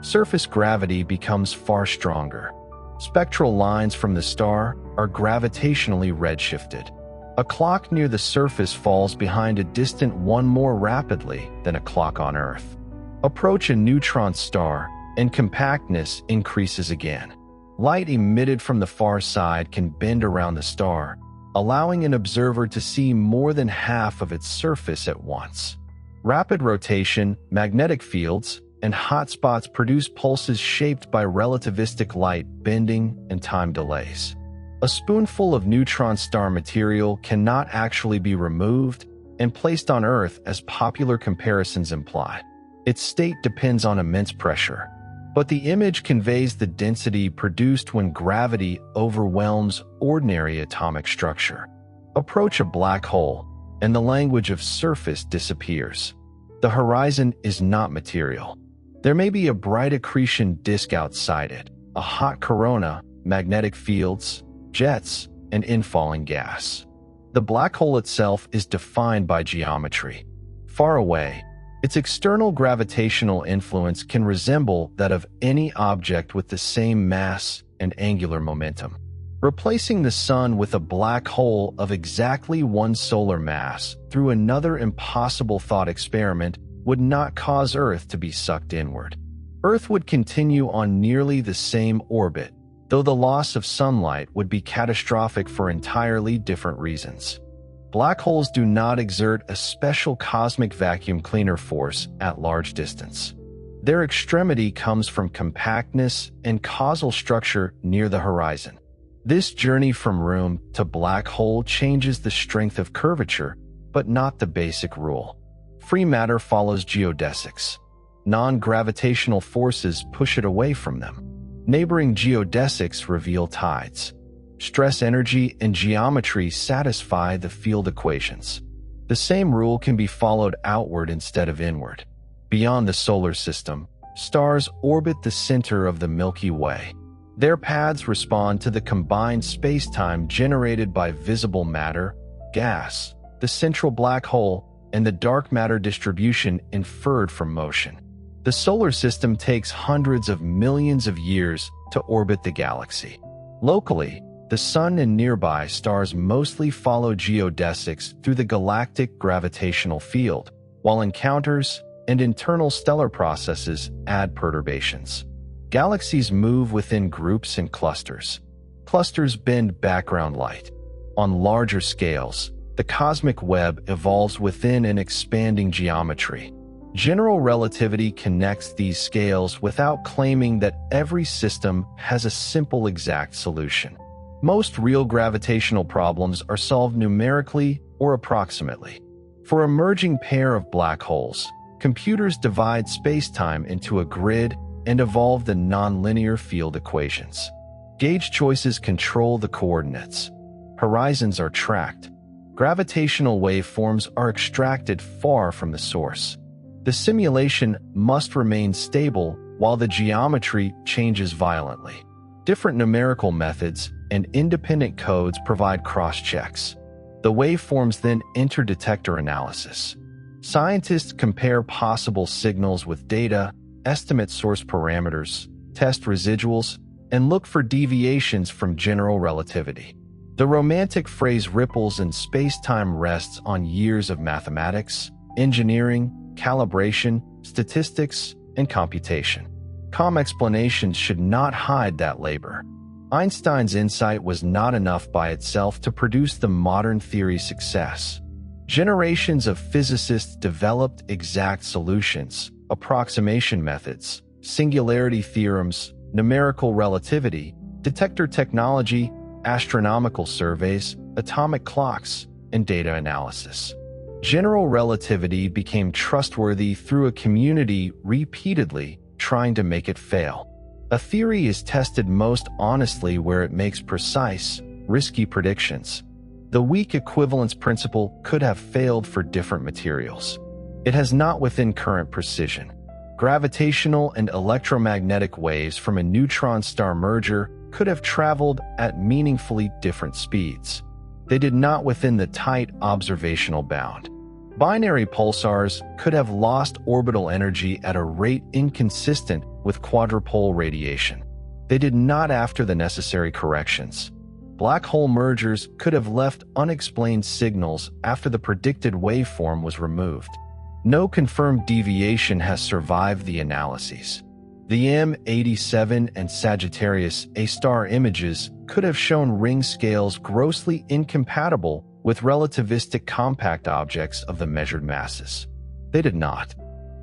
Surface gravity becomes far stronger. Spectral lines from the star are gravitationally redshifted. A clock near the surface falls behind a distant one more rapidly than a clock on Earth. Approach a neutron star, and compactness increases again. Light emitted from the far side can bend around the star, allowing an observer to see more than half of its surface at once. Rapid rotation, magnetic fields, and hotspots produce pulses shaped by relativistic light bending and time delays. A spoonful of neutron star material cannot actually be removed and placed on Earth as popular comparisons imply. Its state depends on immense pressure, but the image conveys the density produced when gravity overwhelms ordinary atomic structure. Approach a black hole, and the language of surface disappears. The horizon is not material. There may be a bright accretion disk outside it, a hot corona, magnetic fields, jets, and infalling gas. The black hole itself is defined by geometry. Far away, its external gravitational influence can resemble that of any object with the same mass and angular momentum. Replacing the Sun with a black hole of exactly one solar mass through another impossible thought experiment would not cause Earth to be sucked inward. Earth would continue on nearly the same orbit, though the loss of sunlight would be catastrophic for entirely different reasons. Black holes do not exert a special cosmic vacuum cleaner force at large distance. Their extremity comes from compactness and causal structure near the horizon. This journey from room to black hole changes the strength of curvature, but not the basic rule. Free matter follows geodesics. Non-gravitational forces push it away from them. Neighboring geodesics reveal tides. Stress energy and geometry satisfy the field equations. The same rule can be followed outward instead of inward. Beyond the solar system, stars orbit the center of the Milky Way. Their paths respond to the combined spacetime generated by visible matter, gas, the central black hole, and the dark matter distribution inferred from motion. The solar system takes hundreds of millions of years to orbit the galaxy. Locally, the Sun and nearby stars mostly follow geodesics through the galactic gravitational field, while encounters and internal stellar processes add perturbations. Galaxies move within groups and clusters. Clusters bend background light. On larger scales, the cosmic web evolves within an expanding geometry. General relativity connects these scales without claiming that every system has a simple exact solution. Most real gravitational problems are solved numerically or approximately. For a merging pair of black holes, computers divide spacetime into a grid and evolve the nonlinear field equations. Gauge choices control the coordinates. Horizons are tracked. Gravitational waveforms are extracted far from the source. The simulation must remain stable while the geometry changes violently. Different numerical methods and independent codes provide cross-checks. The waveforms then enter detector analysis. Scientists compare possible signals with data, estimate source parameters, test residuals, and look for deviations from general relativity. The romantic phrase ripples in space-time rests on years of mathematics, engineering, calibration, statistics, and computation. Calm explanations should not hide that labor. Einstein's insight was not enough by itself to produce the modern theory's success. Generations of physicists developed exact solutions, approximation methods, singularity theorems, numerical relativity, detector technology, astronomical surveys, atomic clocks, and data analysis. General relativity became trustworthy through a community repeatedly trying to make it fail. A theory is tested most honestly where it makes precise, risky predictions. The weak equivalence principle could have failed for different materials. It has not within current precision. Gravitational and electromagnetic waves from a neutron star merger could have traveled at meaningfully different speeds. They did not within the tight observational bound. Binary pulsars could have lost orbital energy at a rate inconsistent with quadrupole radiation. They did not after the necessary corrections. Black hole mergers could have left unexplained signals after the predicted waveform was removed. No confirmed deviation has survived the analyses. The M87 and Sagittarius A star images could have shown ring scales grossly incompatible with relativistic compact objects of the measured masses. They did not.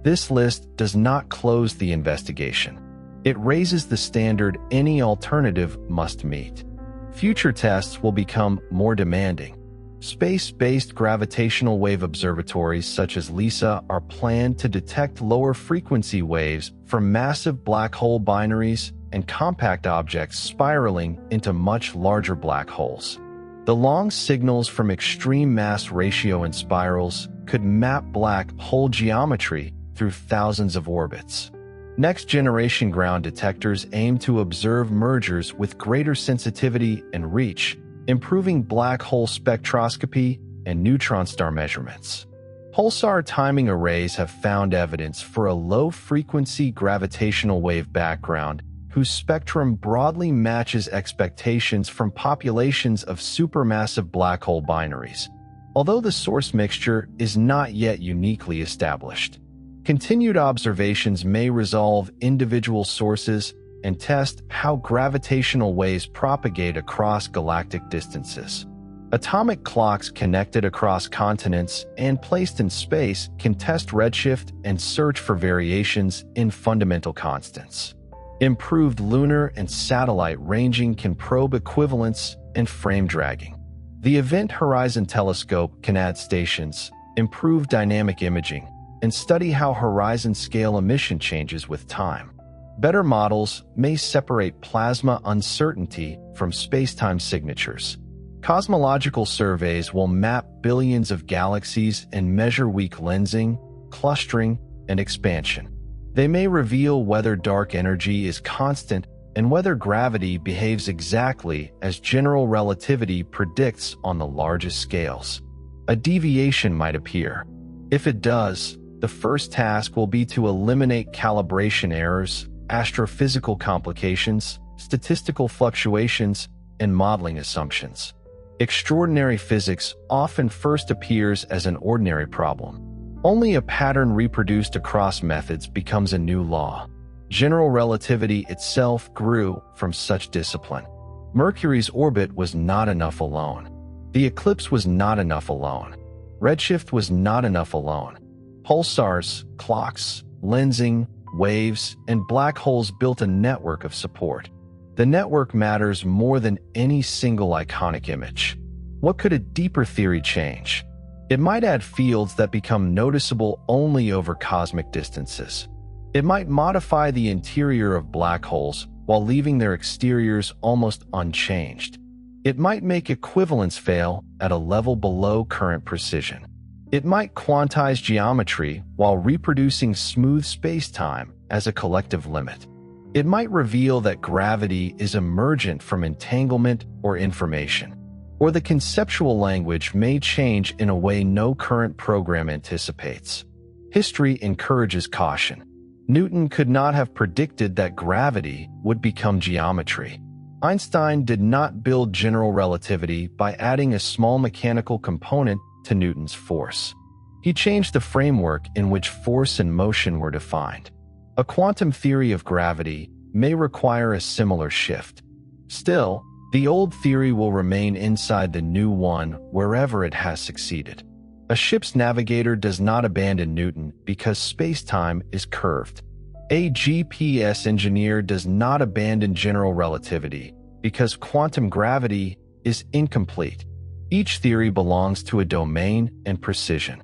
This list does not close the investigation. It raises the standard any alternative must meet. Future tests will become more demanding. Space-based gravitational wave observatories such as LISA are planned to detect lower frequency waves from massive black hole binaries and compact objects spiraling into much larger black holes. The long signals from extreme mass ratio and spirals could map black hole geometry through thousands of orbits. Next-generation ground detectors aim to observe mergers with greater sensitivity and reach, improving black hole spectroscopy and neutron star measurements. Pulsar timing arrays have found evidence for a low-frequency gravitational wave background whose spectrum broadly matches expectations from populations of supermassive black hole binaries, although the source mixture is not yet uniquely established. Continued observations may resolve individual sources and test how gravitational waves propagate across galactic distances. Atomic clocks connected across continents and placed in space can test redshift and search for variations in fundamental constants. Improved lunar and satellite ranging can probe equivalence and frame dragging. The Event Horizon Telescope can add stations, improve dynamic imaging, and study how horizon-scale emission changes with time. Better models may separate plasma uncertainty from spacetime signatures. Cosmological surveys will map billions of galaxies and measure weak lensing, clustering, and expansion. They may reveal whether dark energy is constant and whether gravity behaves exactly as general relativity predicts on the largest scales. A deviation might appear. If it does, the first task will be to eliminate calibration errors, astrophysical complications, statistical fluctuations, and modeling assumptions. Extraordinary physics often first appears as an ordinary problem. Only a pattern reproduced across methods becomes a new law. General relativity itself grew from such discipline. Mercury's orbit was not enough alone. The eclipse was not enough alone. Redshift was not enough alone. Pulsars, clocks, lensing, waves, and black holes built a network of support. The network matters more than any single iconic image. What could a deeper theory change? It might add fields that become noticeable only over cosmic distances. It might modify the interior of black holes while leaving their exteriors almost unchanged. It might make equivalence fail at a level below current precision. It might quantize geometry while reproducing smooth spacetime as a collective limit. It might reveal that gravity is emergent from entanglement or information. Or the conceptual language may change in a way no current program anticipates. History encourages caution. Newton could not have predicted that gravity would become geometry. Einstein did not build general relativity by adding a small mechanical component to Newton's force. He changed the framework in which force and motion were defined. A quantum theory of gravity may require a similar shift. Still, the old theory will remain inside the new one wherever it has succeeded. A ship's navigator does not abandon Newton because space-time is curved. A GPS engineer does not abandon general relativity because quantum gravity is incomplete. Each theory belongs to a domain and precision.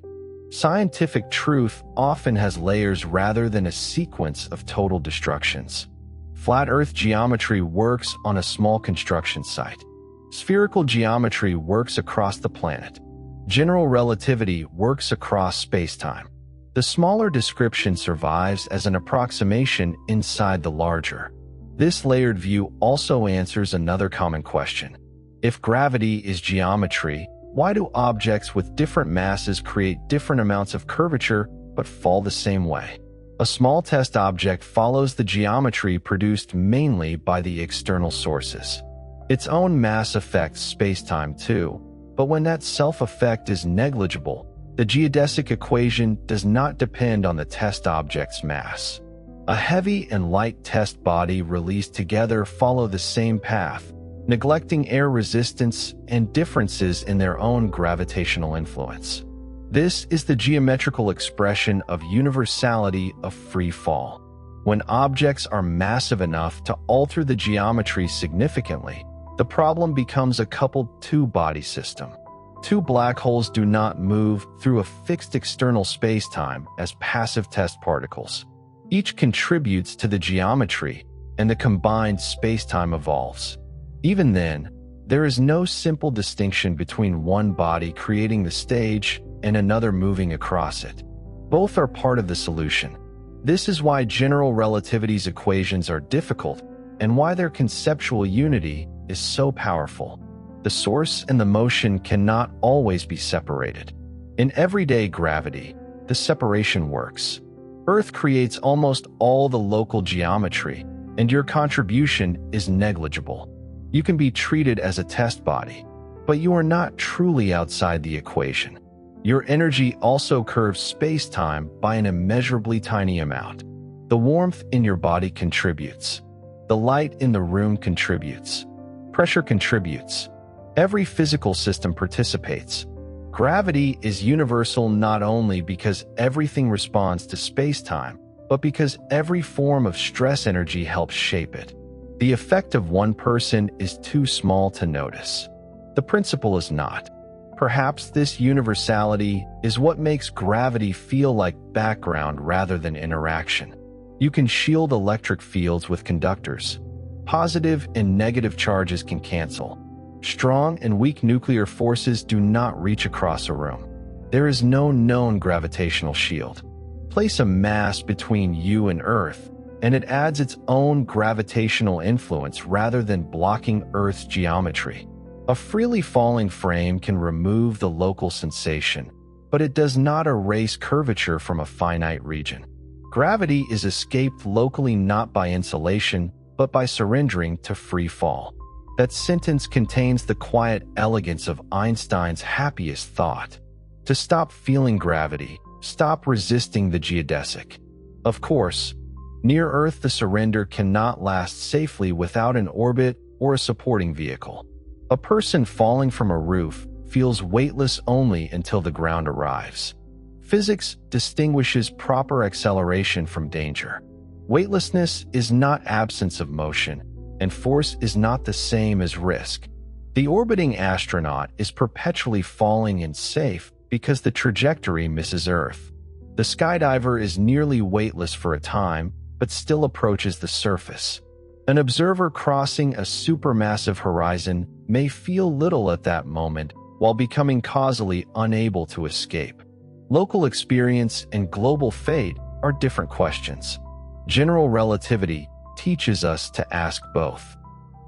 Scientific truth often has layers rather than a sequence of total destructions. Flat Earth geometry works on a small construction site. Spherical geometry works across the planet. General relativity works across spacetime. The smaller description survives as an approximation inside the larger. This layered view also answers another common question. If gravity is geometry, why do objects with different masses create different amounts of curvature but fall the same way? A small test object follows the geometry produced mainly by the external sources. Its own mass affects spacetime too, but when that self-effect is negligible, the geodesic equation does not depend on the test object's mass. A heavy and light test body released together follow the same path, neglecting air resistance and differences in their own gravitational influence. This is the geometrical expression of universality of free fall. When objects are massive enough to alter the geometry significantly, the problem becomes a coupled two-body system. Two black holes do not move through a fixed external spacetime as passive test particles. Each contributes to the geometry, and the combined spacetime evolves. Even then, there is no simple distinction between one body creating the stage and another moving across it. Both are part of the solution. This is why general relativity's equations are difficult and why their conceptual unity is so powerful. The source and the motion cannot always be separated. In everyday gravity, the separation works. Earth creates almost all the local geometry, and your contribution is negligible. You can be treated as a test body, but you are not truly outside the equation. Your energy also curves space-time by an immeasurably tiny amount. The warmth in your body contributes. The light in the room contributes. Pressure contributes. Every physical system participates. Gravity is universal not only because everything responds to space-time, but because every form of stress energy helps shape it. The effect of one person is too small to notice. The principle is not. Perhaps this universality is what makes gravity feel like background rather than interaction. You can shield electric fields with conductors. Positive and negative charges can cancel. Strong and weak nuclear forces do not reach across a room. There is no known gravitational shield. Place a mass between you and Earth, and it adds its own gravitational influence rather than blocking Earth's geometry. A freely falling frame can remove the local sensation, but it does not erase curvature from a finite region. Gravity is escaped locally not by insulation, but by surrendering to free fall. That sentence contains the quiet elegance of Einstein's happiest thought. To stop feeling gravity, stop resisting the geodesic. Of course, near Earth the surrender cannot last safely without an orbit or a supporting vehicle. A person falling from a roof feels weightless only until the ground arrives. Physics distinguishes proper acceleration from danger. Weightlessness is not absence of motion, and force is not the same as risk. The orbiting astronaut is perpetually falling and safe because the trajectory misses Earth. The skydiver is nearly weightless for a time, but still approaches the surface. An observer crossing a supermassive horizon may feel little at that moment while becoming causally unable to escape. Local experience and global fate are different questions. General relativity teaches us to ask both.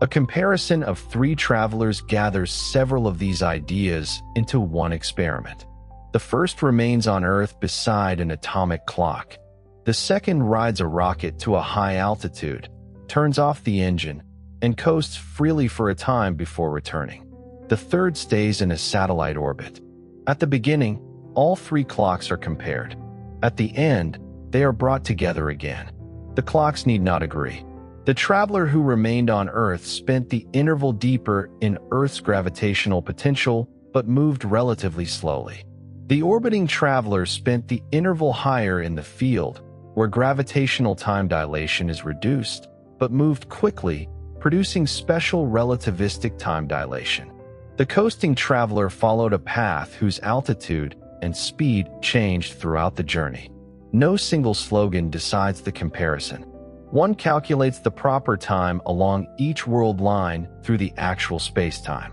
A comparison of 3 travelers gathers several of these ideas into one experiment. The first remains on Earth beside an atomic clock. The second rides a rocket to a high altitude, turns off the engine, and coasts freely for a time before returning. The third stays in a satellite orbit. At the beginning, all 3 clocks are compared. At the end, they are brought together again. The clocks need not agree. The traveler who remained on Earth spent the interval deeper in Earth's gravitational potential, but moved relatively slowly. The orbiting traveler spent the interval higher in the field, where gravitational time dilation is reduced, but moved quickly, producing special relativistic time dilation. The coasting traveler followed a path whose altitude and speed changed throughout the journey. No single slogan decides the comparison. One calculates the proper time along each world line through the actual spacetime.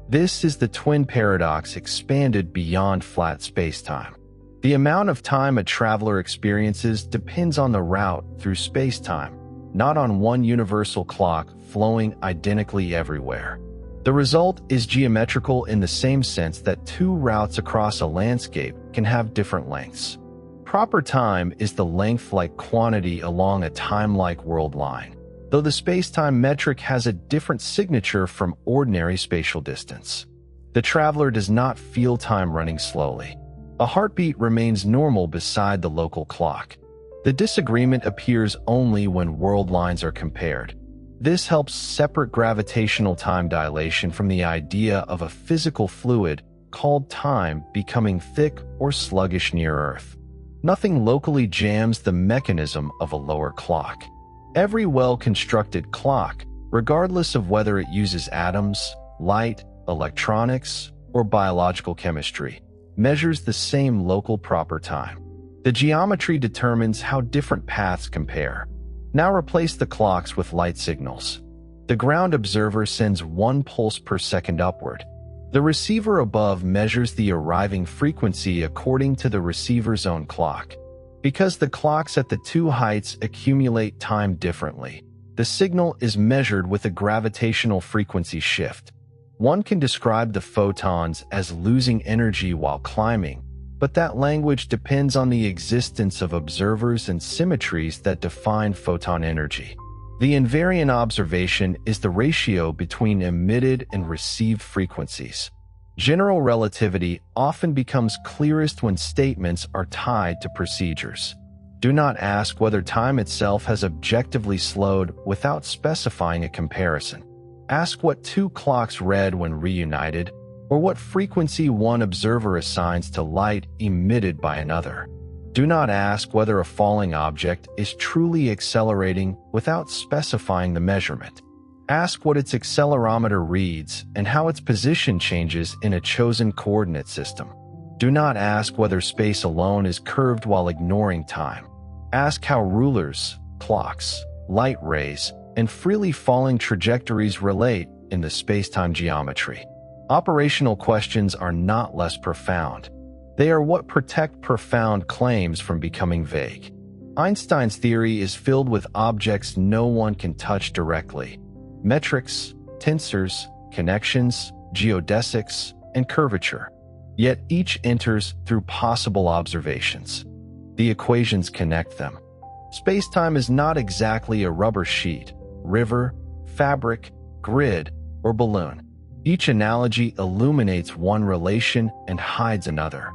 This is the twin paradox expanded beyond flat spacetime. The amount of time a traveler experiences depends on the route through spacetime, not on one universal clock flowing identically everywhere. The result is geometrical in the same sense that 2 routes across a landscape can have different lengths. Proper time is the length-like quantity along a time-like world line, though the spacetime metric has a different signature from ordinary spatial distance. The traveler does not feel time running slowly. A heartbeat remains normal beside the local clock. The disagreement appears only when world lines are compared. This helps separate gravitational time dilation from the idea of a physical fluid called time becoming thick or sluggish near Earth. Nothing locally jams the mechanism of a lower clock. Every well-constructed clock, regardless of whether it uses atoms, light, electronics, or biological chemistry, measures the same local proper time. The geometry determines how different paths compare. Now replace the clocks with light signals. The ground observer sends 1 pulse per second upward. The receiver above measures the arriving frequency according to the receiver's own clock. Because the clocks at the two heights accumulate time differently, the signal is measured with a gravitational frequency shift. One can describe the photons as losing energy while climbing, but that language depends on the existence of observers and symmetries that define photon energy. The invariant observation is the ratio between emitted and received frequencies. General relativity often becomes clearest when statements are tied to procedures. Do not ask whether time itself has objectively slowed without specifying a comparison. Ask what two clocks read when reunited, or what frequency one observer assigns to light emitted by another. Do not ask whether a falling object is truly accelerating without specifying the measurement. Ask what its accelerometer reads and how its position changes in a chosen coordinate system. Do not ask whether space alone is curved while ignoring time. Ask how rulers, clocks, light rays, and freely falling trajectories relate in the spacetime geometry. Operational questions are not less profound. They are what protect profound claims from becoming vague. Einstein's theory is filled with objects no one can touch directly: metrics, tensors, connections, geodesics, and curvature. Yet each enters through possible observations. The equations connect them. Spacetime is not exactly a rubber sheet, river, fabric, grid, or balloon. Each analogy illuminates one relation and hides another.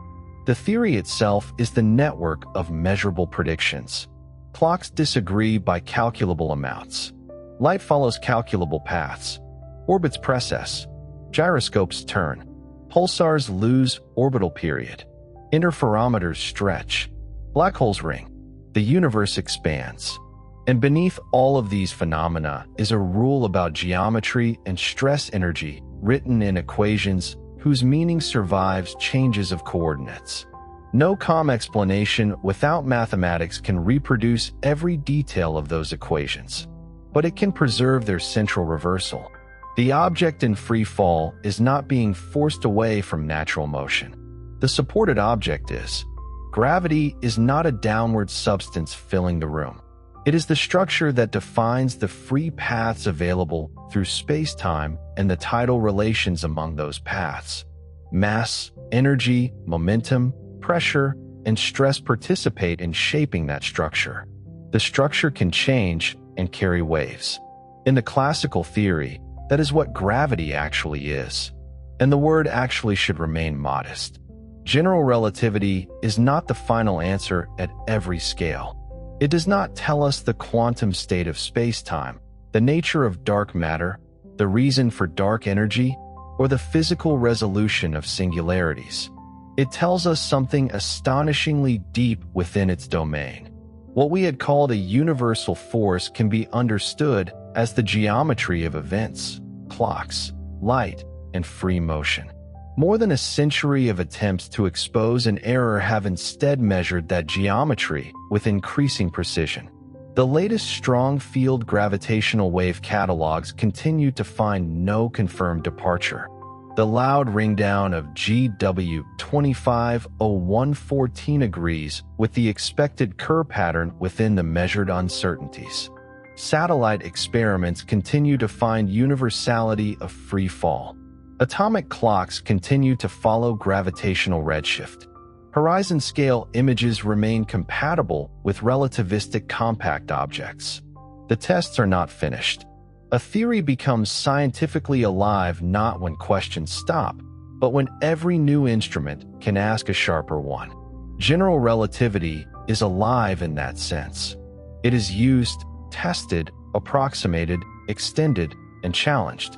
The theory itself is the network of measurable predictions. Clocks disagree by calculable amounts. Light follows calculable paths. Orbits precess. Gyroscopes turn. Pulsars lose orbital period. Interferometers stretch. Black holes ring. The universe expands. And beneath all of these phenomena is a rule about geometry and stress energy written in equations whose meaning survives changes of coordinates. No calm explanation without mathematics can reproduce every detail of those equations, but it can preserve their central reversal. The object in free fall is not being forced away from natural motion. The supported object is. Gravity is not a downward substance filling the room. It is the structure that defines the free paths available through space-time and the tidal relations among those paths. Mass, energy, momentum, pressure, and stress participate in shaping that structure. The structure can change and carry waves. In the classical theory, that is what gravity actually is. And the word actually should remain modest. General relativity is not the final answer at every scale. It does not tell us the quantum state of space-time, the nature of dark matter, the reason for dark energy, or the physical resolution of singularities. It tells us something astonishingly deep within its domain. What we had called a universal force can be understood as the geometry of events, clocks, light, and free motion. More than a century of attempts to expose an error have instead measured that geometry with increasing precision. The latest strong field gravitational wave catalogs continue to find no confirmed departure. The loud ringdown of GW 250114 agrees with the expected Kerr pattern within the measured uncertainties. Satellite experiments continue to find universality of free fall. Atomic clocks continue to follow gravitational redshift. Horizon-scale images remain compatible with relativistic compact objects. The tests are not finished. A theory becomes scientifically alive not when questions stop, but when every new instrument can ask a sharper one. General relativity is alive in that sense. It is used, tested, approximated, extended, and challenged.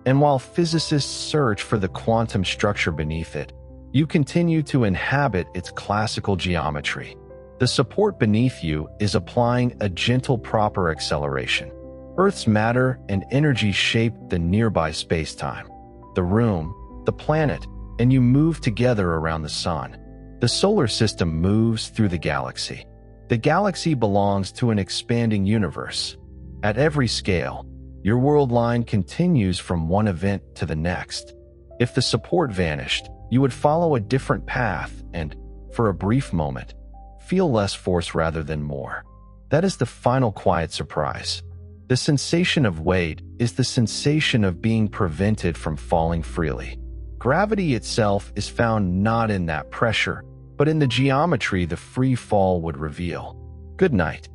And while physicists search for the quantum structure beneath it, you continue to inhabit its classical geometry. The support beneath you is applying a gentle proper acceleration. Earth's matter and energy shape the nearby spacetime, the room, the planet, and you move together around the sun. The solar system moves through the galaxy. The galaxy belongs to an expanding universe. At every scale, your world line continues from one event to the next. If the support vanished, you would follow a different path and, for a brief moment, feel less force rather than more. That is the final quiet surprise. The sensation of weight is the sensation of being prevented from falling freely. Gravity itself is found not in that pressure, but in the geometry the free fall would reveal. Good night.